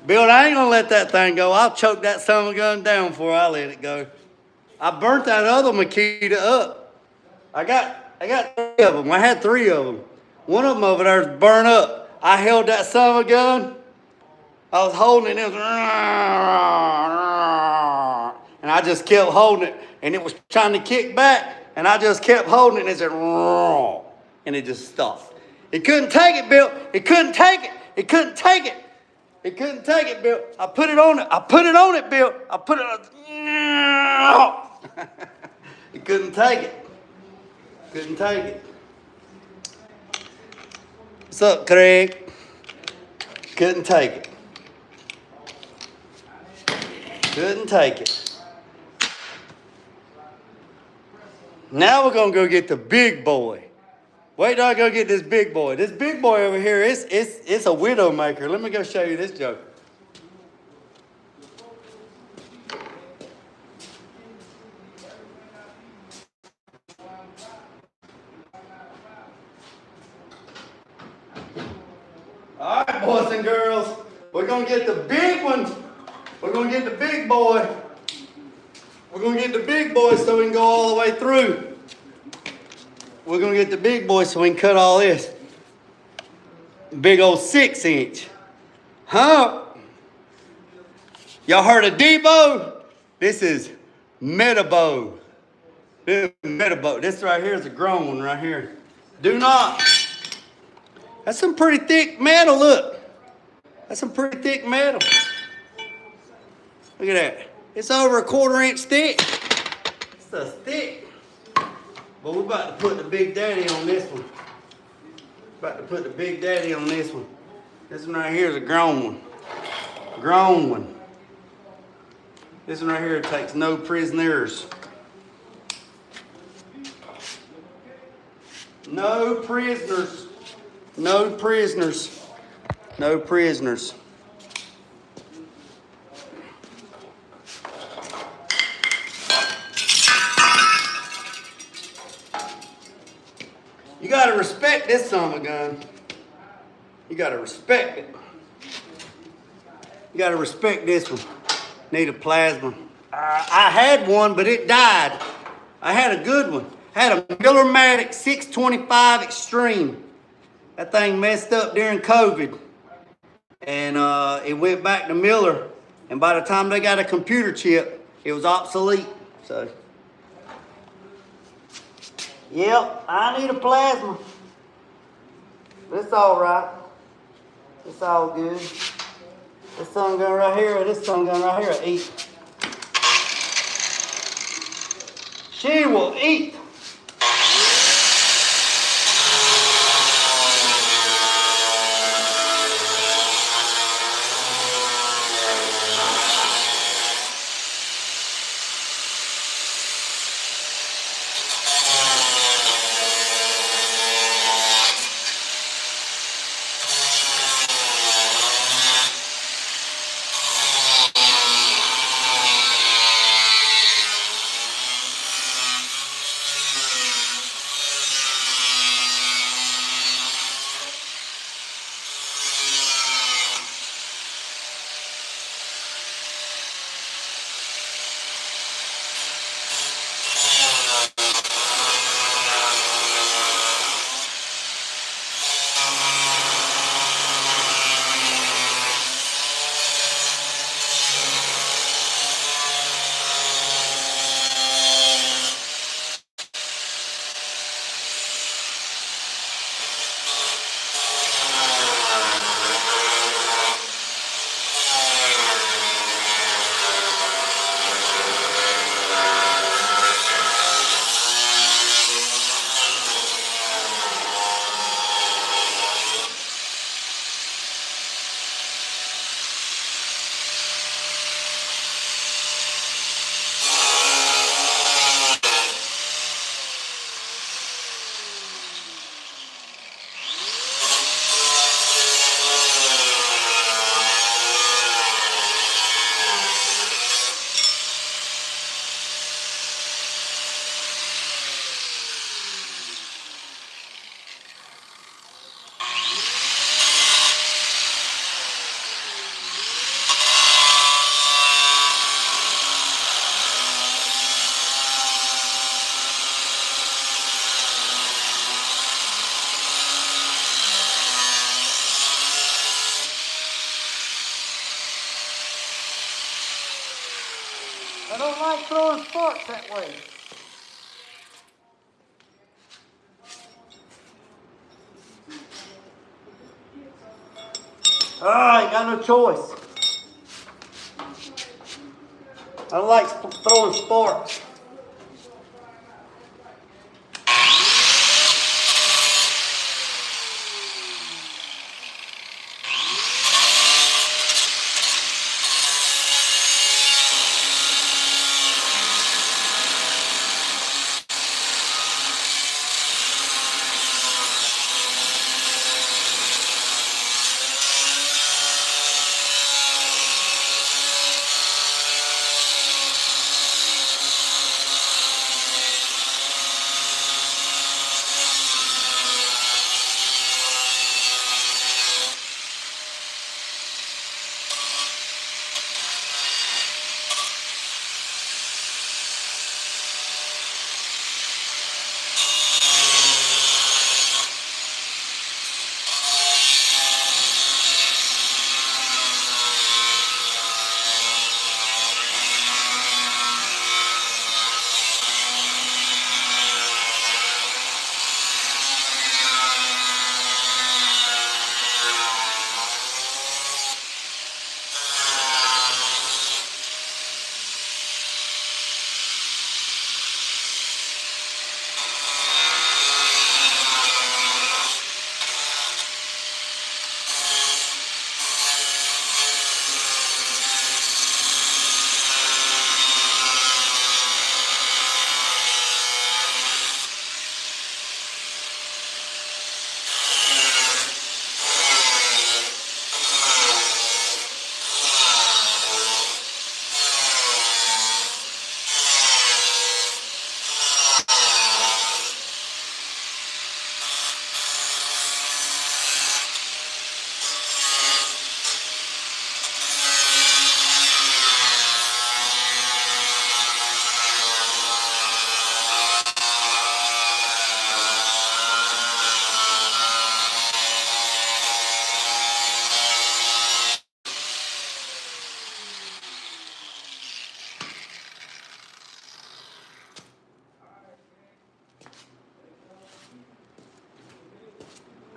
Bill, I ain't gonna let that thing go. I'll choke that son of a gun down before I let it go. I burnt that other Makita up. I got 3 of them. I had 3 of them. One of them over there is burnt up. I held that son of a gun. I was holding it, and it was, and I just kept holding it, and it was trying to kick back, and I just kept holding it, and it said, and it just stopped. It couldn't take it, Bill. It couldn't take it. It couldn't take it. It couldn't take it, Bill. I put it on it. I put it on it, Bill. I put it on it. It couldn't take it. Couldn't take it. What's up, Craig? Couldn't take it. Couldn't take it. Now we're gonna go get the big boy. Wait till I go get this big boy. This big boy over here, it's a widow maker. Let me go show you this joker. All right, boys and girls, we're gonna get the big one. We're gonna get the big boy. We're gonna get the big boy so we can go all the way through. We're gonna get the big boy so we can cut all this. Big old 6-inch. Huh? Y'all heard of Debo? This is Metabo. This is Metabo. This right here is a grown one right here. Do not. That's some pretty thick metal, look. That's some pretty thick metal. Look at that. It's over a 1/4 inch thick. It's a thick. But we're about to put the big daddy on this one. About to put the big daddy on this one. This one right here is a grown one. Grown one. This one right here takes no prisoners. No prisoners. No prisoners. No prisoners. You gotta respect this son of a gun. You gotta respect it. You gotta respect this one. Need a plasma. I had one, but it died. I had a good one. I had a Miller-Matic 625 Extreme. That thing messed up during COVID. And it went back to Miller. And by the time they got a computer chip, it was obsolete. So, yep, I need a plasma. But it's all right. It's all good. This sun gun right here, or this sun gun right here will eat. She will eat. I don't like throwing sparks that way. Ah, you got no choice. I don't like throwing sparks.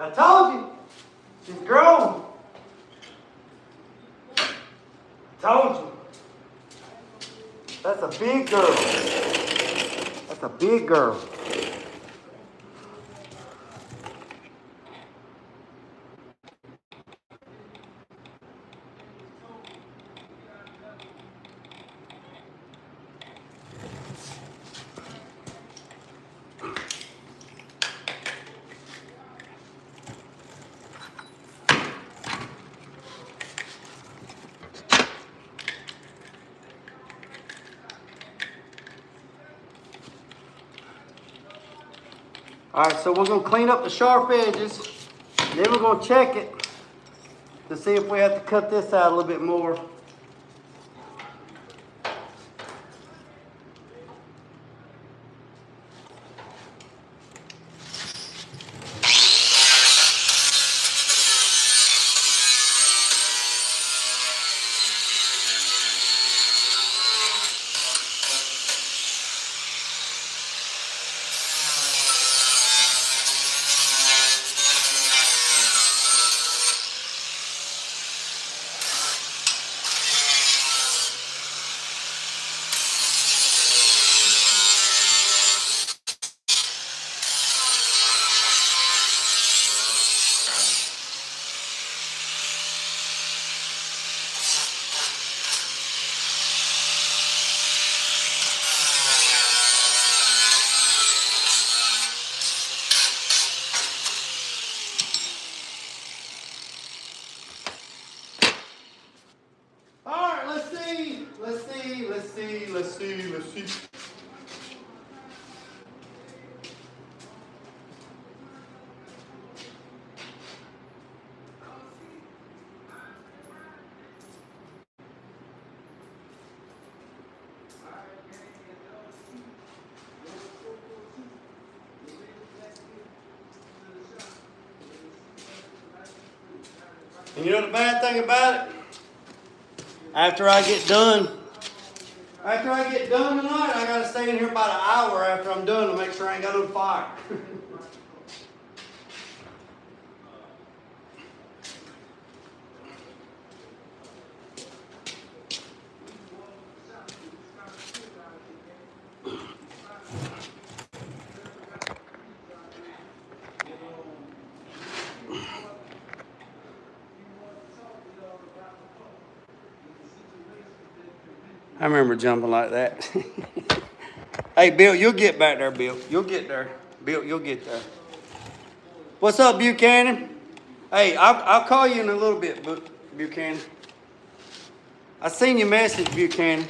I told you, she's grown. I told you. That's a big girl. That's a big girl. All right, so we're gonna clean up the sharp edges. Then we're gonna check it to see if we have to cut this out a little bit more. All right, let's see. And you know the bad thing about it? After I get done After I get done tonight, I gotta stay in here about an hour after I'm done to make sure I ain't got no fire. I remember jumping like that. Hey, Bill, you'll get back there, Bill. You'll get there. Bill, you'll get there. What's up, Buchanan? Hey, I'll call you in a little bit, Buchanan. I seen your message, Buchanan.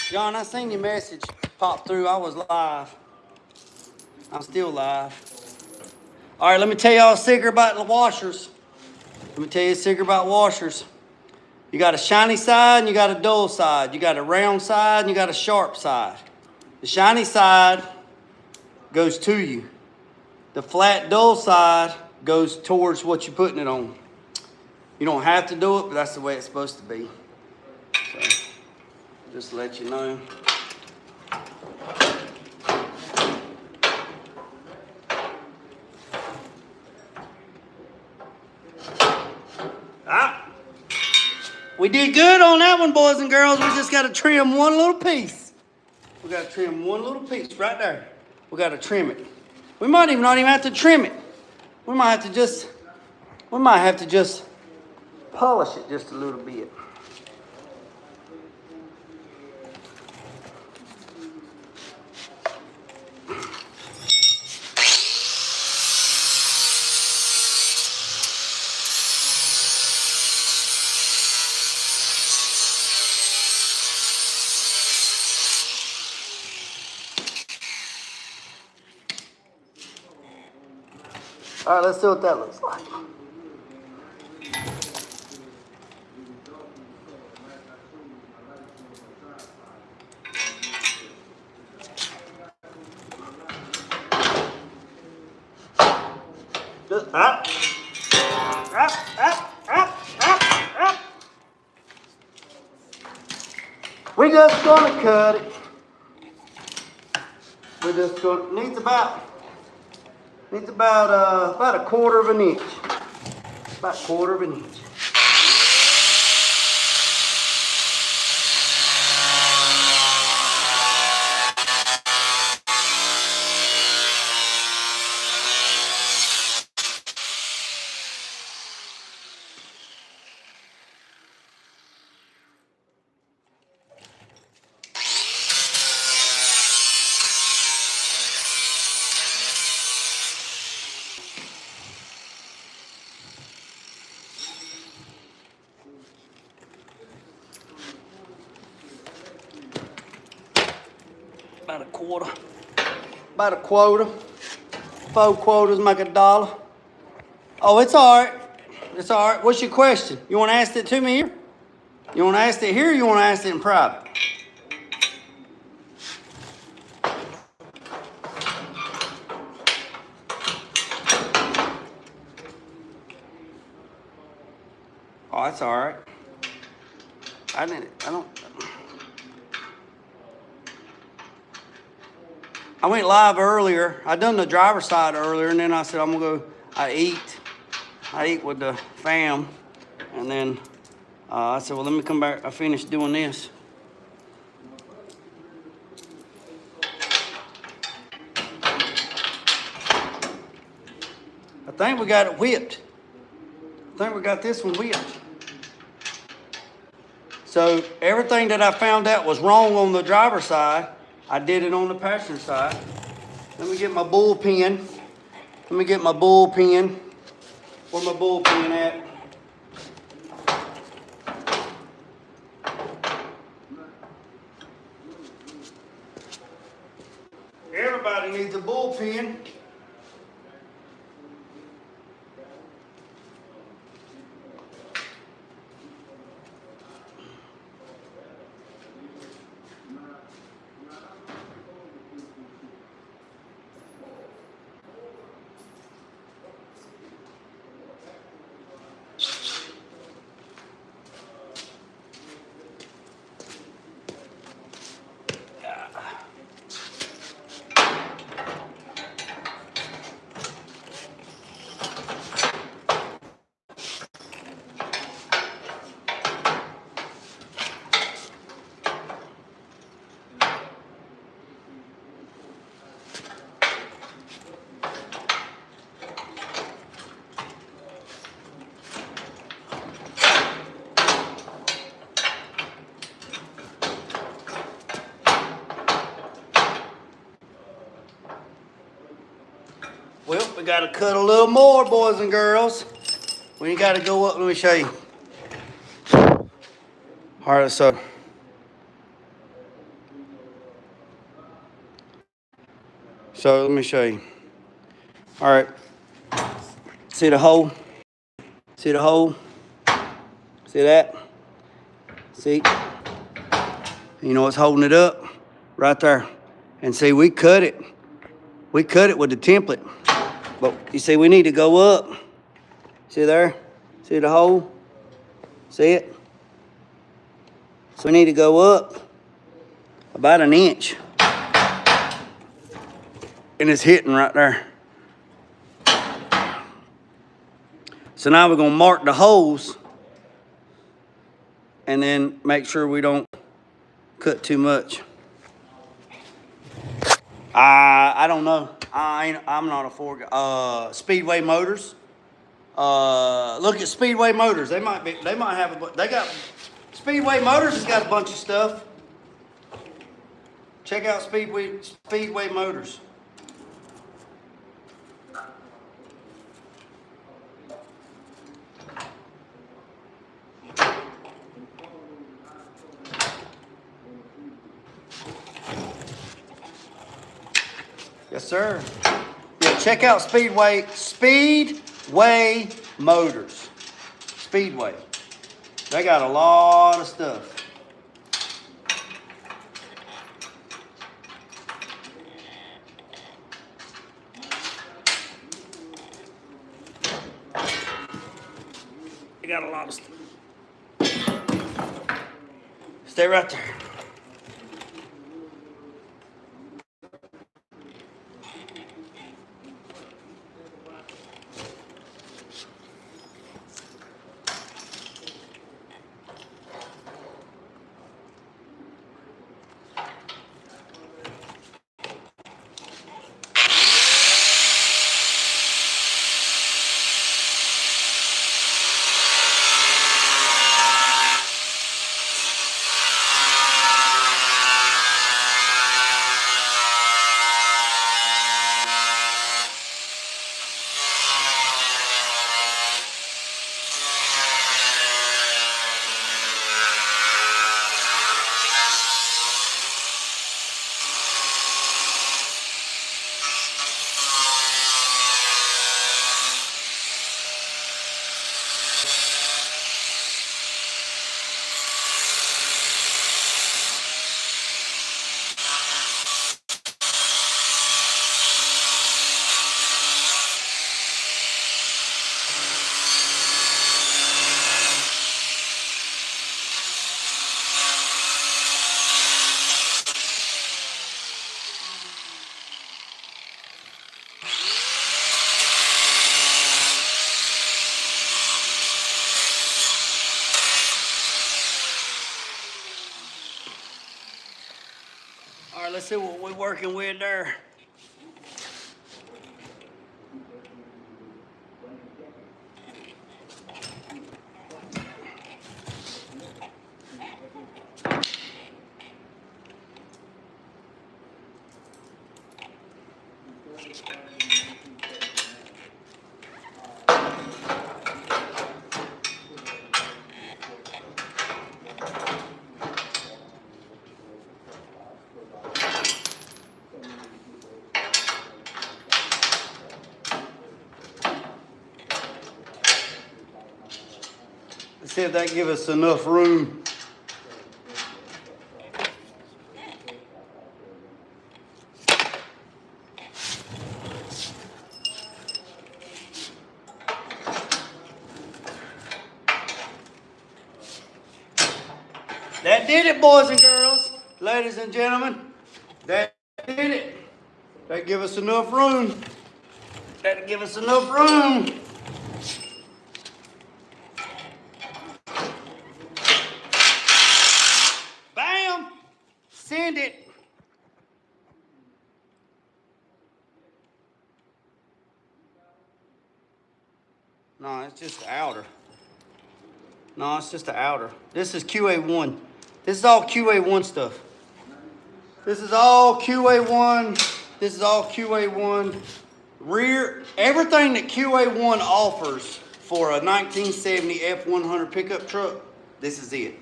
John, I seen your message pop through. I was live. I'm still live. All right, let me tell y'all a secret about the washers. Let me tell you a secret about washers. You got a shiny side and you got a dull side. You got a round side and you got a sharp side. The shiny side goes to you. The flat dull side goes towards what you're putting it on. You don't have to do it, but that's the way it's supposed to be. So, just to let you know. We did good on that one, boys and girls. We just got to trim one little piece. We got to trim one little piece right there. We got to trim it. We might even not even have to trim it. We might have to just polish it just a little bit. All right, let's see what that looks like. Just up. We're just gonna cut it. We're just gonna needs about a quarter of an inch. About a quarter of an inch. About a quarter. About a quota. 4 quotas make $1. Oh, it's all right. It's all right. What's your question? You want to ask it to me here? You want to ask it here or you want to ask it in private? Oh, that's all right. I went live earlier. I done the driver's side earlier, and then I said, I eat with the fam. And then I said, well, let me come back. I finished doing this. I think we got it whipped. I think we got this one whipped. So everything that I found out was wrong on the driver's side, I did it on the passenger side. Let me get my bullpen. Where my bullpen at? Everybody needs a bullpen. Well, we gotta cut a little more, boys and girls. We gotta go up, let me show you. All right, so. So let me show you. All right, see the hole? See the hole? See that? See? You know what's holding it up? Right there. And see, we cut it. We cut it with the template. But you see, we need to go up. See there? See the hole? See it? So we need to go up about an inch. And it's hitting right there. So now we're gonna mark the holes and then make sure we don't cut too much. I don't know. I'm not a Ford guy. Speedway Motors. Look at Speedway Motors. They might have they got Speedway Motors has got a bunch of stuff. Check out Speedway Motors. Yes, sir. Yeah, check out Speedway Motors. Speedway. They got a lot of stuff. They got a lot of stuff. Stay right there. All right, let's see what we're working with there. Let's see if that gives us enough room. That did it, boys and girls, ladies and gentlemen. That did it. That give us enough room. That'll give us enough room. Bam! Send it. No, it's just the outer. No, it's just the outer. This is Qa1. This is all Qa1 stuff. This is all Qa1. This is all Qa1 Rear, everything that Qa1 offers for a 1970 F100 pickup truck, this is it.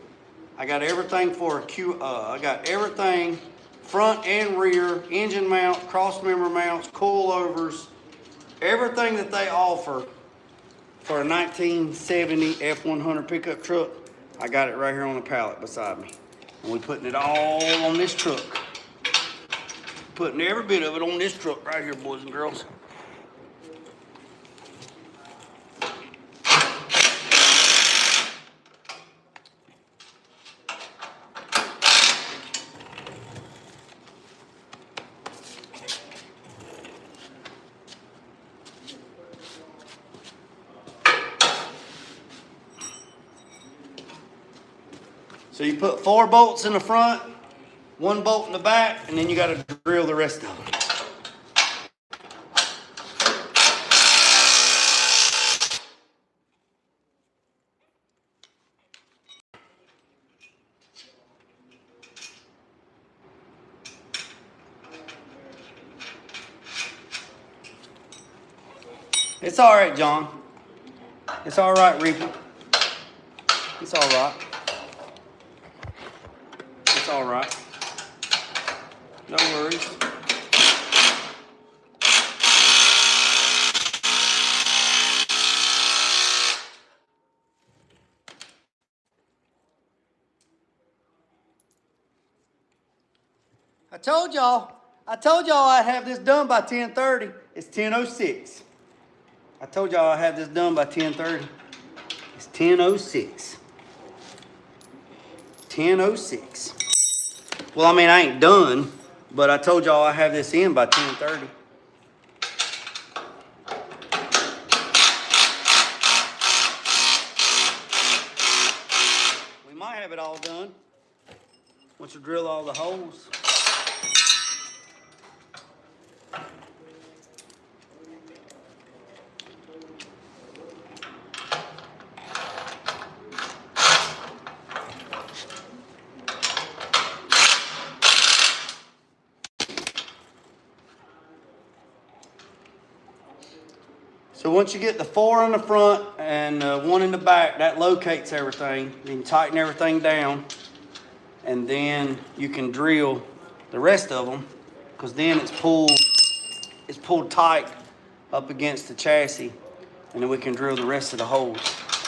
I got everything for a I got everything, front and rear, engine mount, cross member mounts, coilovers, everything that they offer for a 1970 F100 pickup truck. I got it right here on the pallet beside me. And we're putting it all on this truck. Putting every bit of it on this truck right here, boys and girls. So you put 4 bolts in the front, 1 bolt in the back, and then you got to drill the rest of them. It's all right, John. It's all right, Reaper. It's all right. It's all right. No worries. I told y'all I'd have this done by 10:30. It's 10:06. I told y'all I'd have this done by 10:30. It's 10:06. 10:06. Well, I mean, I ain't done, but I told y'all I have this in by 10:30. We might have it all done once we drill all the holes. So once you get the 4 in the front and 1 in the back, that locates everything. You can tighten everything down, and then you can drill the rest of them, because then it's pulled tight up against the chassis, and then we can drill the rest of the holes.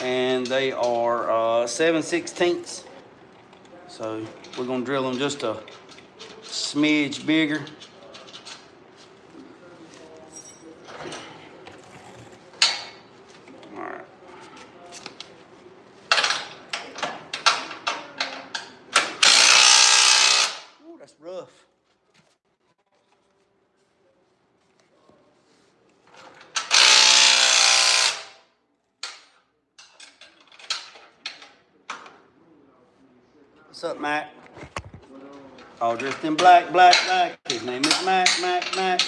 And they are 7/16. So we're gonna drill them just a smidge bigger. Rough. What's up, Mac? All dressed in black. His name is Mac.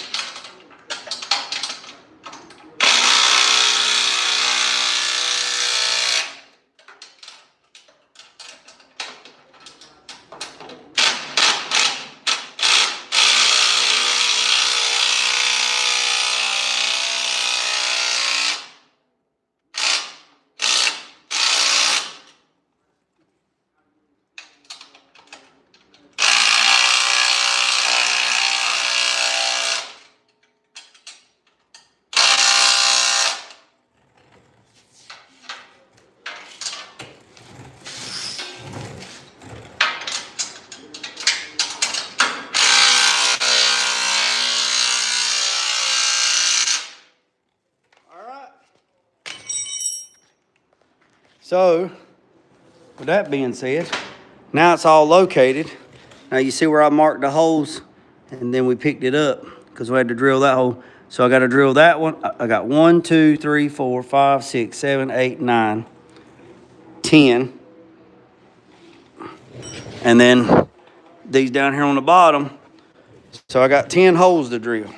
So, with that being said, now it's all located. Now you see where I marked the holes, and then we picked it up because we had to drill that hole. So I got to drill that one. I got 1, 2, 3, 4, 5, 6, 7, 8, 9, 10. And then these down here on the bottom. So I got 10 holes to drill.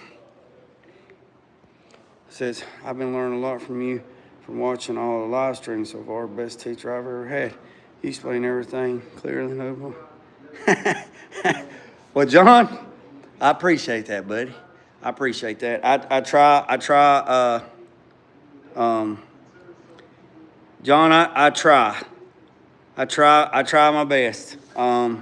It says, I've been learning a lot from you. From watching all the live streams so far, best teacher I've ever had. You explain everything clearly, no more. Well, John, I appreciate that, buddy. I appreciate that. I try, John, I try. I try my best. We're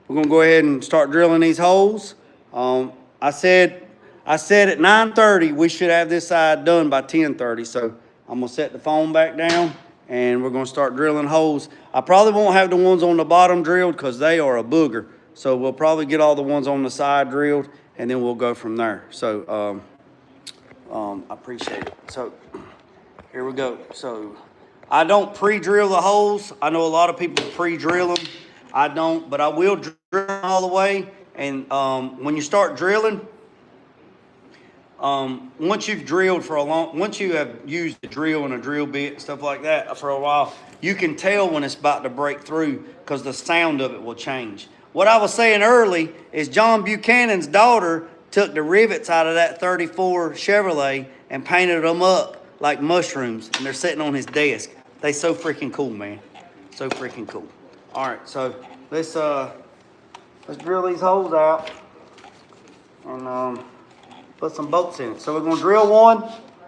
gonna go ahead and start drilling these holes. I said at 9:30, we should have this side done by 10:30, so I'm gonna set the phone back down and we're gonna start drilling holes. I probably won't have the ones on the bottom drilled because they are a booger. So we'll probably get all the ones on the side drilled and then we'll go from there. So, I appreciate it. So, here we go. So, I don't pre-drill the holes. I know a lot of people pre-drill them. I don't, but I will drill them all the way. And when you start drilling, once you've drilled for once you have used a drill and a drill bit and stuff like that for a while, you can tell when it's about to break through because the sound of it will change. What I was saying early is John Buchanan's daughter took the rivets out of that 34 Chevrolet and painted them up like mushrooms, and they're sitting on his desk. They so freaking cool, man. So freaking cool. All right, so let's drill these holes out and put some bolts in it. So we're gonna drill one.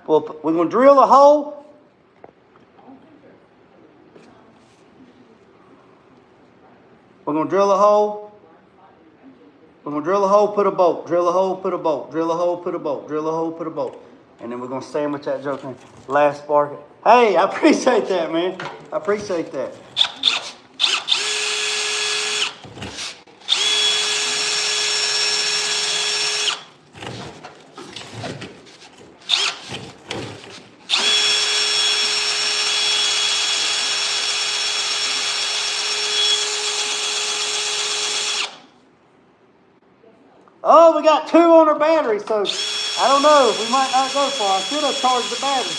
We're gonna drill a hole. We're gonna drill a hole. We're gonna drill a hole, put a bolt. Drill a hole, put a bolt. Drill a hole, put a bolt. Drill a hole, put a bolt. And then we're gonna sandwich that joker in. Last spark it. Hey, I appreciate that, man. I appreciate that. Oh, we got 2 on our battery, so I don't know. We might not go far. I should have charged the battery.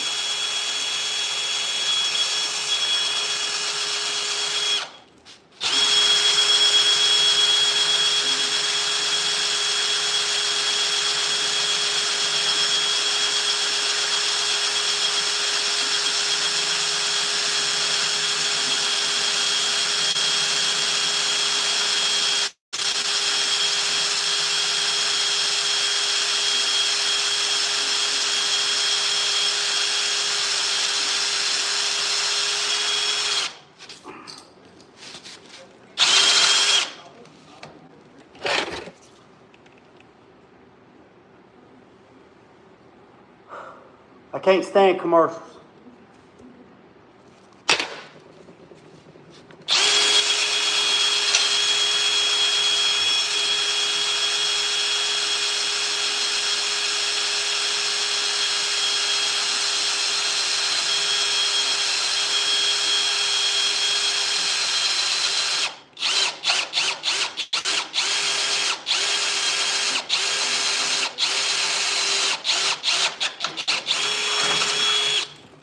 I can't stand commercials.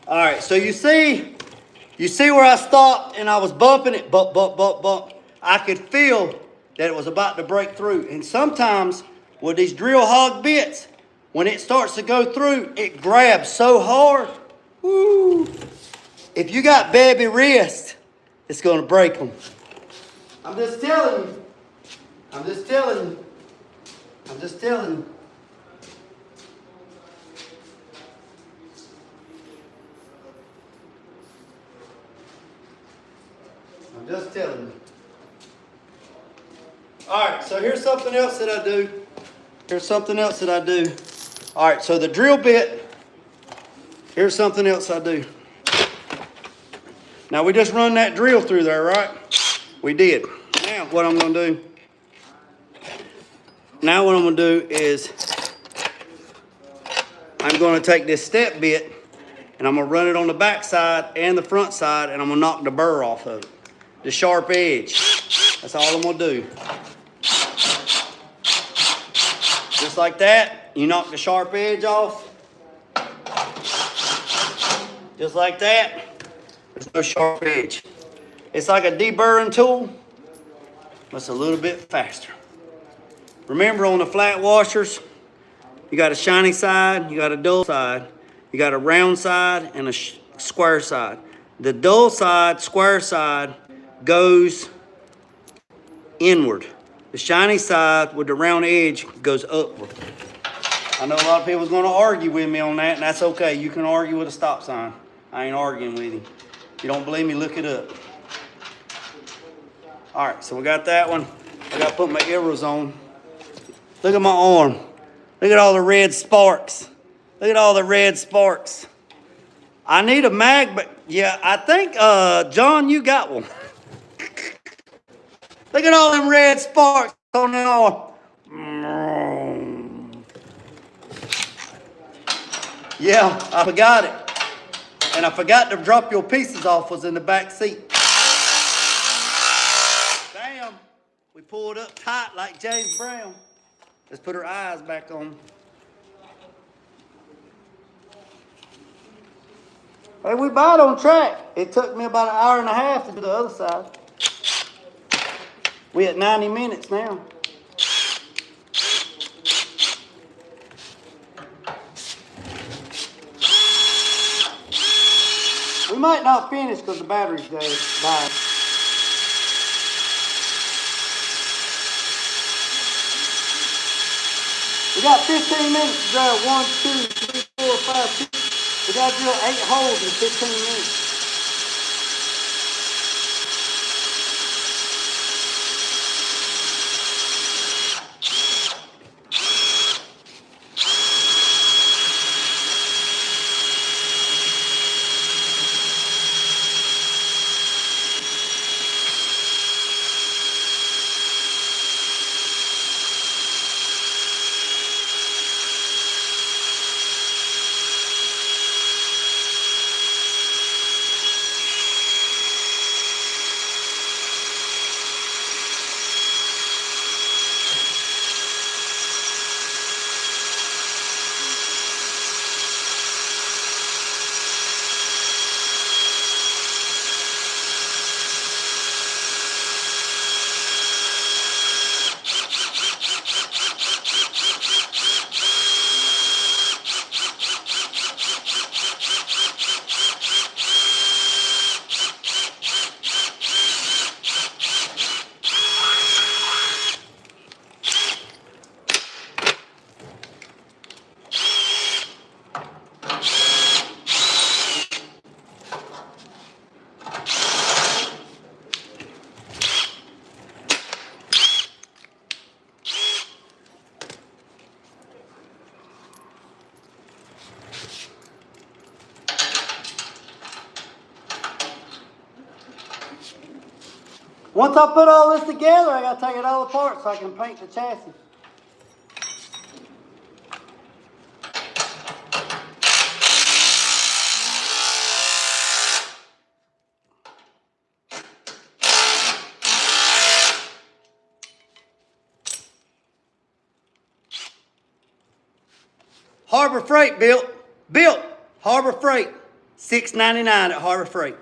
All right, so you see where I stopped and I was bumping it, bump, bump, bump, bump. I could feel that it was about to break through. And sometimes with these drill hog bits, when it starts to go through, it grabs so hard. Woo! If you got baby wrist, it's going to break them. I'm just telling you. I'm just telling you. I'm just telling you. I'm just telling you. All right, so here's something else that I do. Here's something else that I do. All right, so the drill bit, here's something else I do. Now, we just run that drill through there, right? We did. Now, what I'm going to do, is I'm going to take this step bit and I'm going to run it on the back side and the front side, and I'm going to knock the burr off of it. The sharp edge. That's all I'm going to do. Just like that, you knock the sharp edge off. Just like that. There's no sharp edge. It's like a deburring tool, but it's a little bit faster. Remember, on the flat washers, you got a shiny side, you got a dull side, you got a round side and a square side. The dull side, square side, goes inward. The shiny side with the round edge goes upward. I know a lot of people's gonna argue with me on that, and that's okay. You can argue with a stop sign. I ain't arguing with you. If you don't believe me, look it up. All right, so we got that one. I gotta put my arrows on. Look at my arm. Look at all the red sparks. Look at all the red sparks. I need a mag, but yeah, I think, John, you got one. Look at all them red sparks on the arm. Yeah, I forgot it. And I forgot to drop your pieces off was in the back seat. Damn, we pulled up tight like James Brown. Let's put her eyes back on. Hey, we about on track. It took me about an hour and a half to do the other side. We at 90 minutes now. We might not finish because the battery's died. We got 15 minutes to drive 1, 2, 3, 4, 5, 6. We got to drill 8 holes in 15 minutes. Once I put all this together, I gotta take it all apart so I can paint the chassis. Harbor Freight built Harbor Freight, $6.99 at Harbor Freight.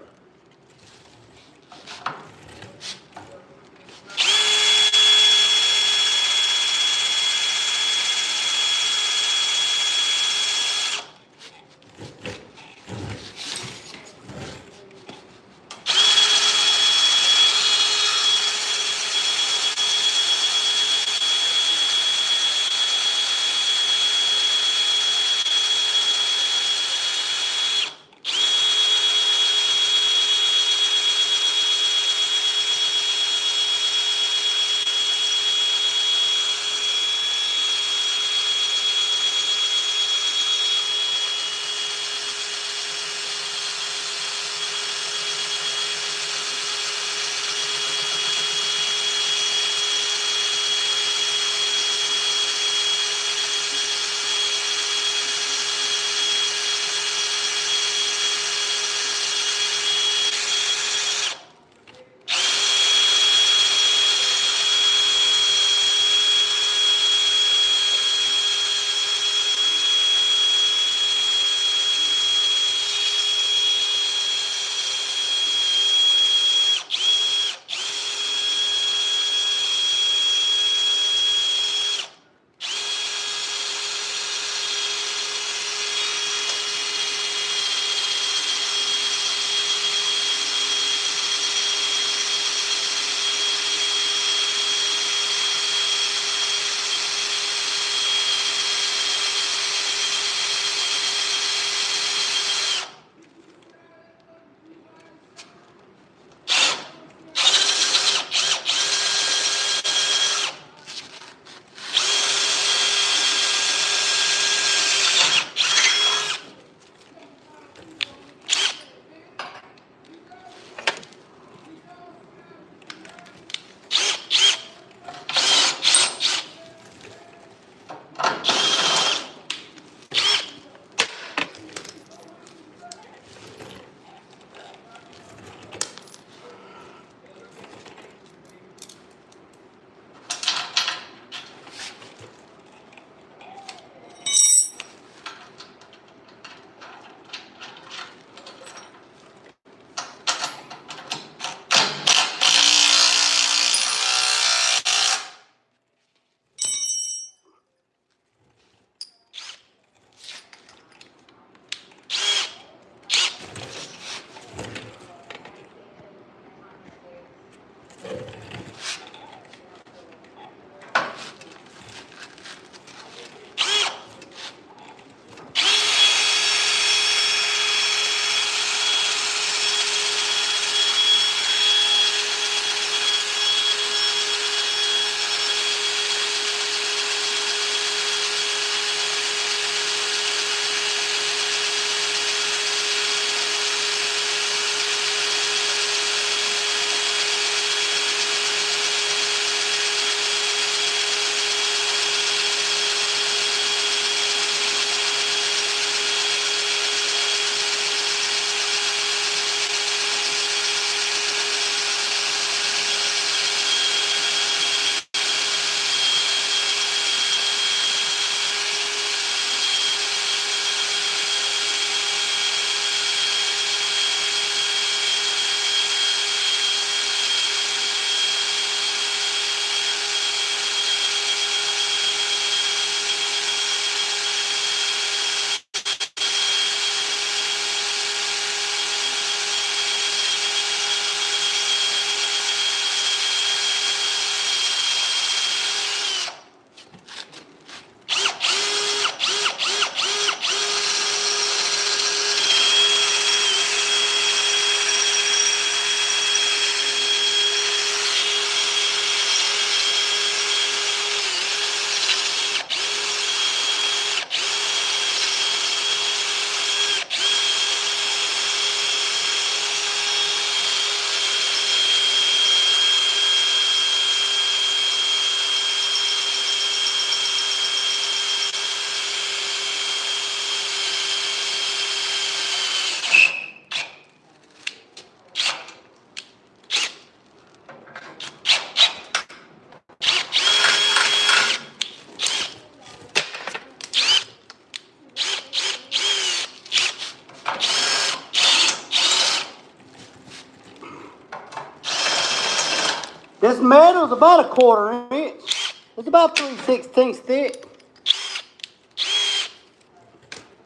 This metal's about a 1/4 inch. It's about 3/16 thick.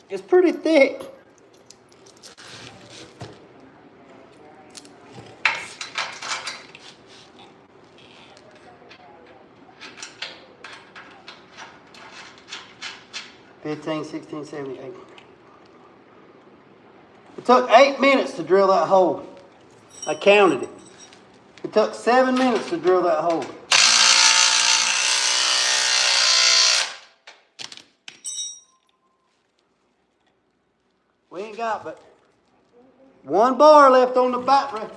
It's pretty thick. $15, $16, $78. It took 8 minutes to drill that hole. I counted it. It took 7 minutes to drill that hole. We ain't got but 1 bar left on the battery.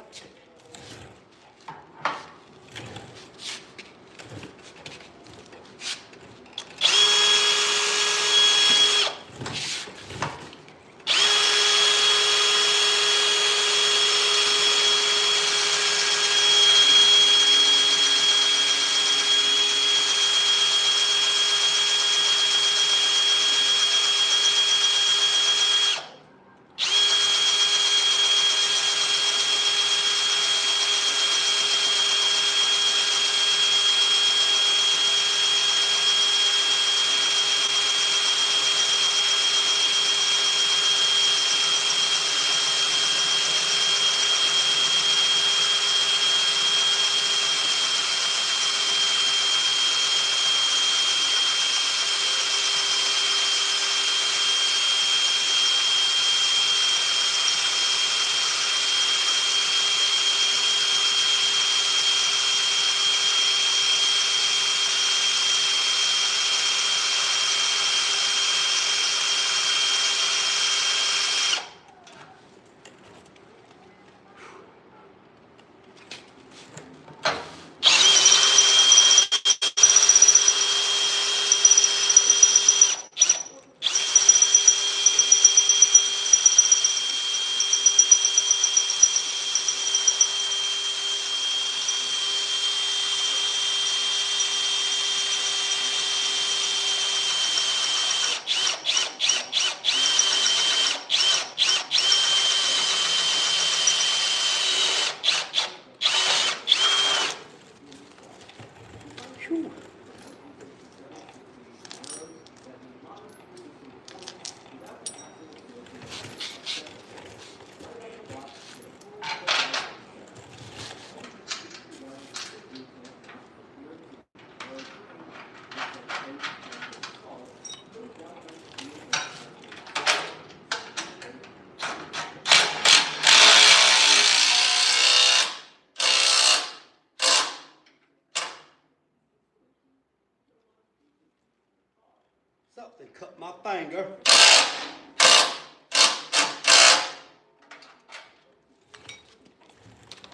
Something cut my finger.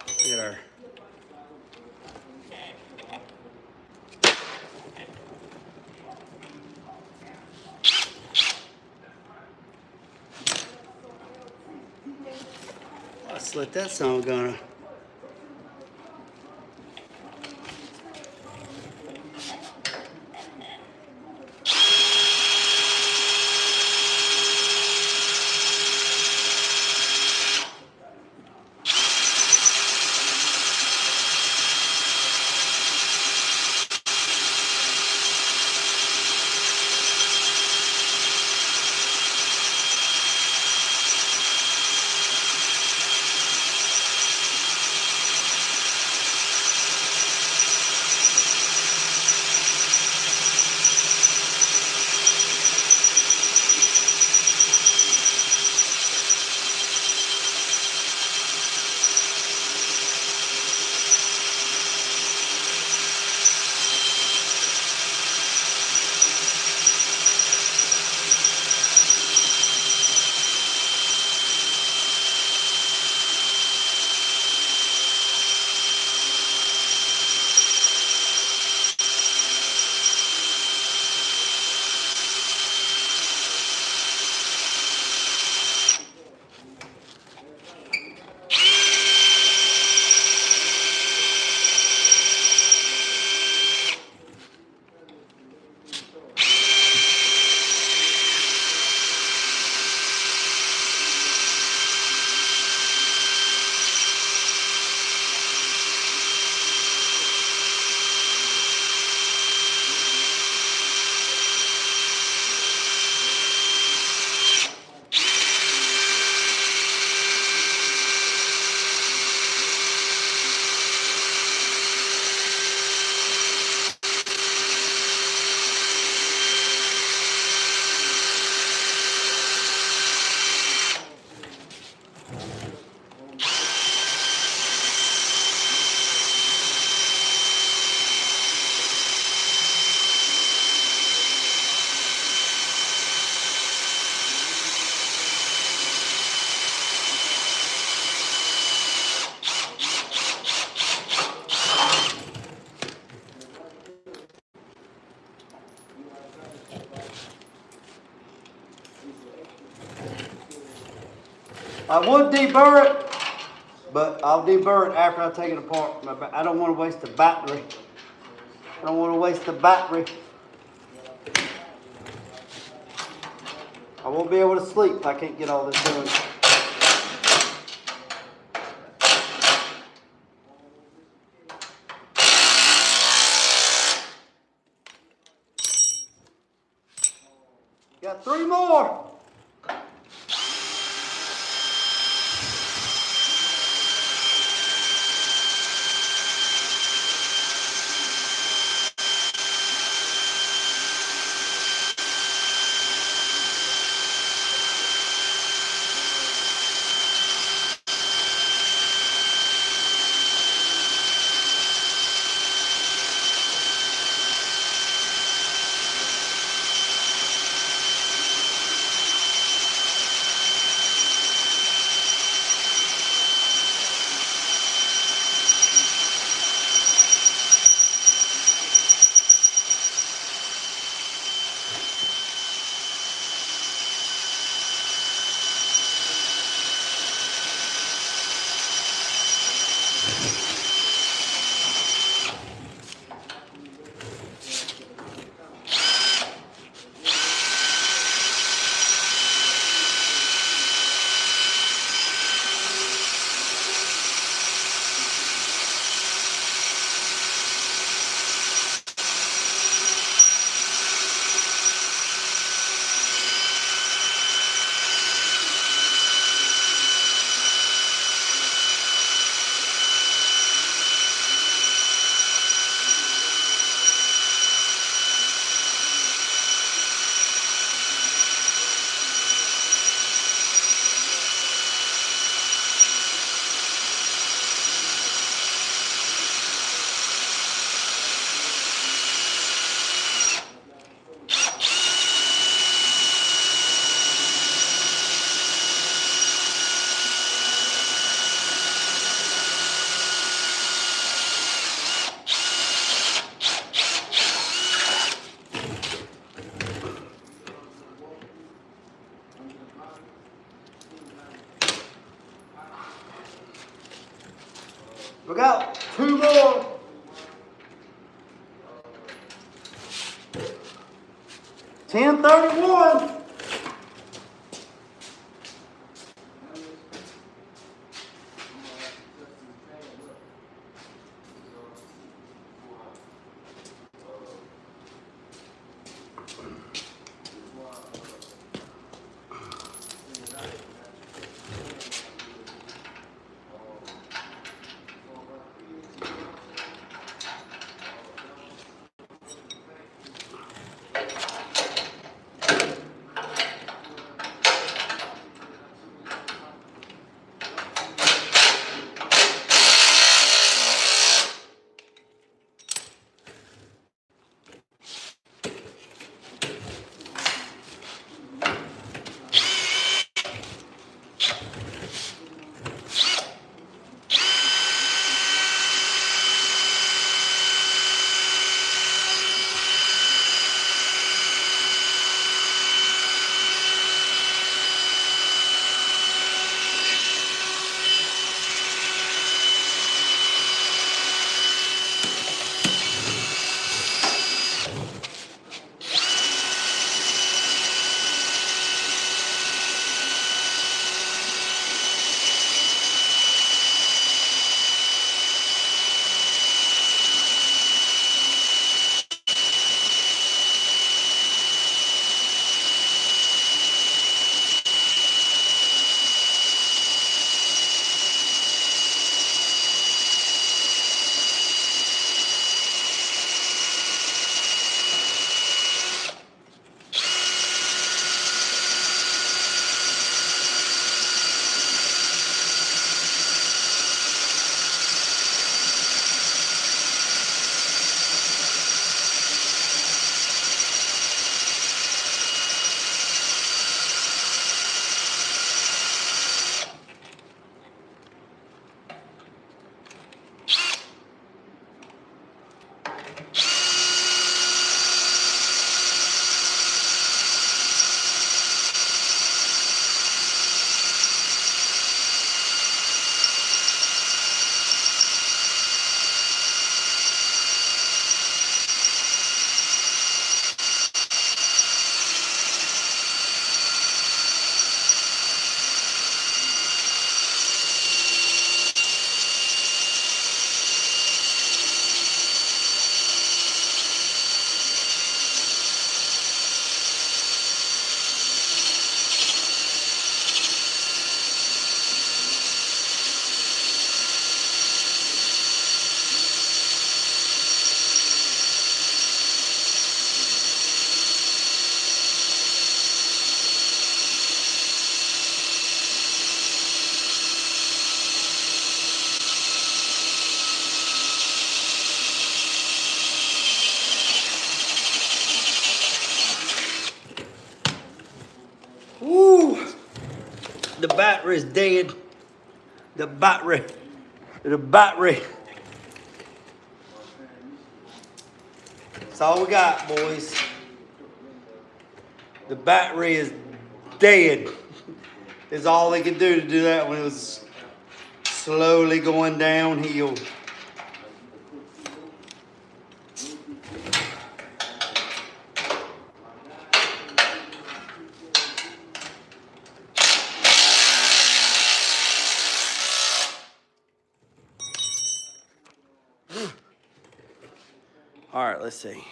Look at her. I slit that son of a gunner. I would deburr it, but I'll deburr it after I take it apart. I don't want to waste the battery. I don't want to waste the battery. I won't be able to sleep if I can't get all this done. Got 3 more. We got 2 more. $10.31. Woo! The battery is dead. The battery. That's all we got, boys. The battery is dead. Is all they could do to do that when it was slowly going downhill. All right, let's see.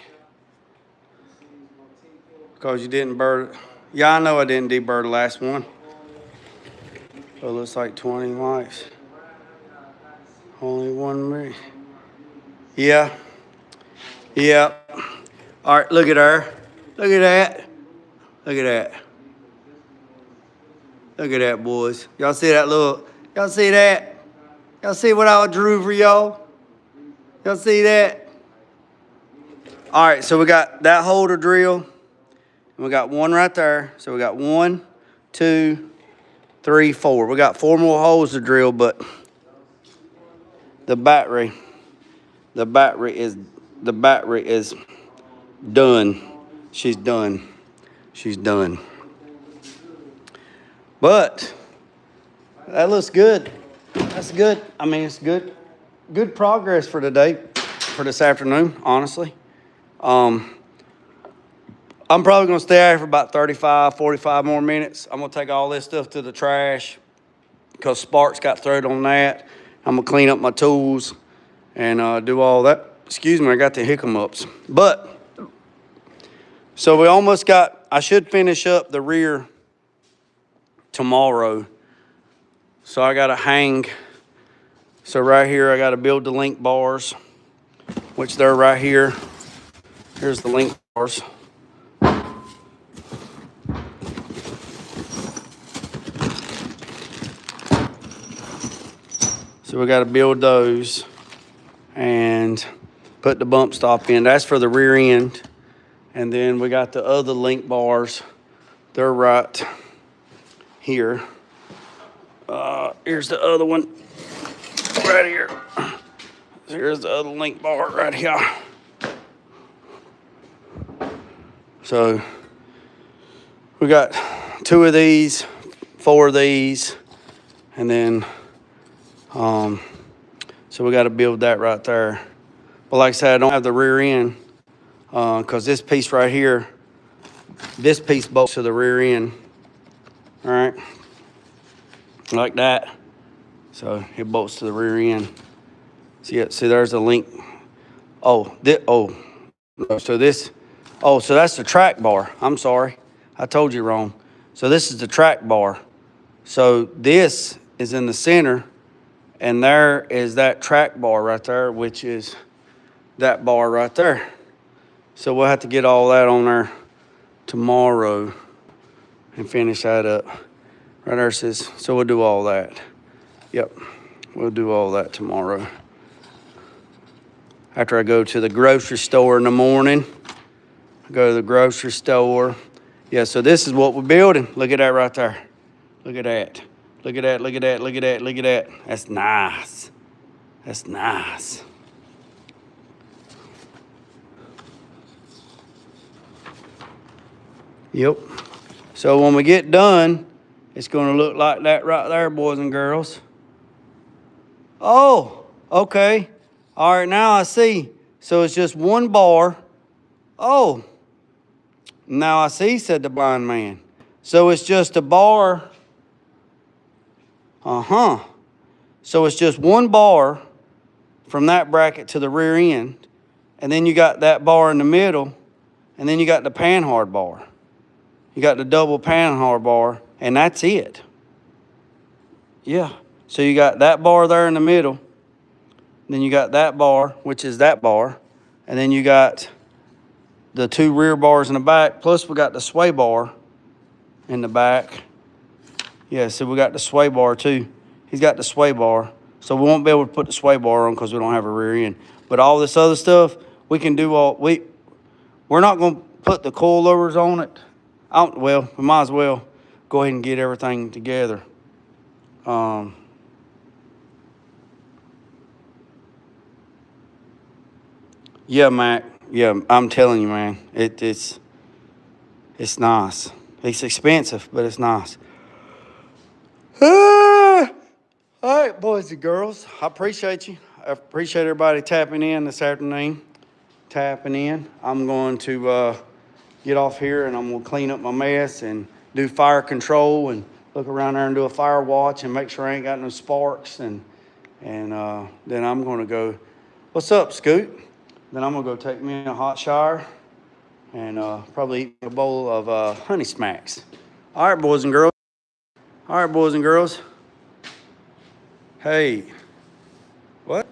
Because you didn't burn. Yeah, I know I didn't deburr the last one. So it looks like 20 mics. Only one me. Yeah. Yeah. All right, look at her. Look at that. Look at that. Look at that, boys. Y'all see that little, y'all see that? Y'all see what I drew for y'all? Y'all see that? All right, so we got that hole to drill. And we got one right there. So we got 1, 2, 3, 4. We got 4 more holes to drill, but the battery is done. She's done. She's done. But that looks good. That's good. I mean, it's good progress for today, for this afternoon, honestly. I'm probably going to stay out for about 35, 45 more minutes. I'm going to take all this stuff to the trash because sparks got thrown on that. I'm going to clean up my tools and do all that. Excuse me, I got the hiccups. But, so we almost got, I should finish up the rear tomorrow. So I got to hang. So right here, I got to build the link bars, which they're right here. Here's the link bars. So we got to build those and put the bump stop in. That's for the rear end. And then we got the other link bars. They're right here. Here's the other one right here. Here's the other link bar right here. So we got 2 of these, 4 of these, and then so we got to build that right there. But like I said, I don't have the rear end because this piece right here, this piece bolts to the rear end. All right, like that. So it bolts to the rear end. See, there's the link. So that's the track bar. I'm sorry, I told you wrong. So this is the track bar. So this is in the center, and there is that track bar right there, which is that bar right there. So we'll have to get all that on there tomorrow and finish that up. Right there it says, so we'll do all that. Yep, we'll do all that tomorrow. After I go to the grocery store in the morning, go to the grocery store. Yeah, so this is what we're building. Look at that right there. Look at that. Look at that, look at that, look at that, look at that. That's nice. That's nice. Yep. So when we get done, it's going to look like that right there, boys and girls. Oh, okay. All right, now I see. So it's just one bar. Oh, now I see, said the blind man. So it's just a bar. So it's just one bar from that bracket to the rear end. And then you got that bar in the middle. And then you got the panhard bar. You got the double panhard bar. And that's it. Yeah. So you got that bar there in the middle. Then you got that bar, which is that bar. And then you got the 2 rear bars in the back. Plus we got the sway bar in the back. Yeah, so we got the sway bar too. He's got the sway bar. So we won't be able to put the sway bar on because we don't have a rear end. But all this other stuff, we can do all, we're not going to put the coilovers on it. Well, we might as well. go ahead and get everything together. Yeah, Mac. Yeah, I'm telling you, man. It's nice. It's expensive, but it's nice. All right, boys and girls. I appreciate you. I appreciate everybody tapping in this afternoon. Tapping in. I'm going to get off here and I'm going to clean up my mess and do fire control and look around there and do a fire watch and make sure I ain't got no sparks. And then I'm going to go, what's up, Scoot? Then I'm going to go take me a hot shower and probably eat a bowl of Honey Smacks. All right, boys and girls. All right, boys and girls. Hey, what?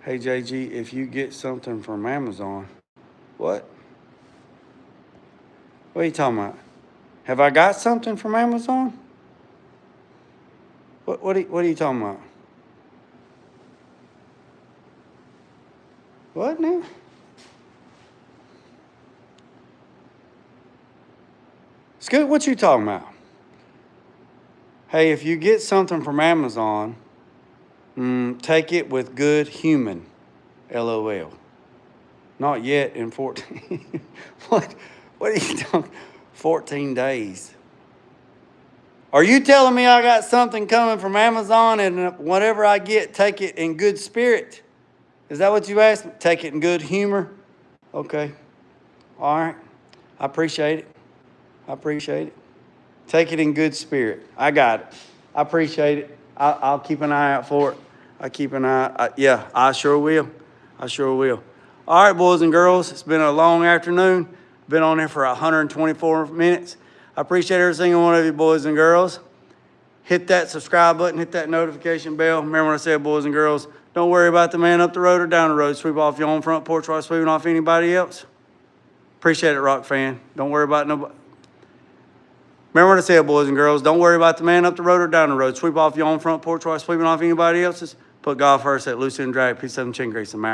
Hey, JG, if you get something from Amazon, what? What are you talking about? Have I got something from Amazon? What are you talking about? What now? Scoot, what you talking about? Hey, if you get something from Amazon, take it with good human, LOL. Not yet in 14. What are you talking? 14 days. Are you telling me I got something coming from Amazon and whatever I get, take it in good spirit? Is that what you asked me? Take it in good humor? Okay. All right. I appreciate it. I appreciate it. Take it in good spirit. I got it. I appreciate it. I'll keep an eye out for it. I keep an eye. Yeah, I sure will. I sure will. All right, boys and girls. It's been a long afternoon. Been on here for 124 minutes. I appreciate every single one of you, boys and girls. Hit that subscribe button. Hit that notification bell. Remember what I said, boys and girls. Don't worry about the man up the road or down the road. Sweep off your own front porch while sweeping off anybody else. Appreciate it, Rock fan. Don't worry about nobody. Remember what I said, boys and girls. Don't worry about the man up the road or down the road. Sweep off your own front porch while sweeping off anybody else's. Put God first at loose end drag. Peace, 7 chin grease. I'm out.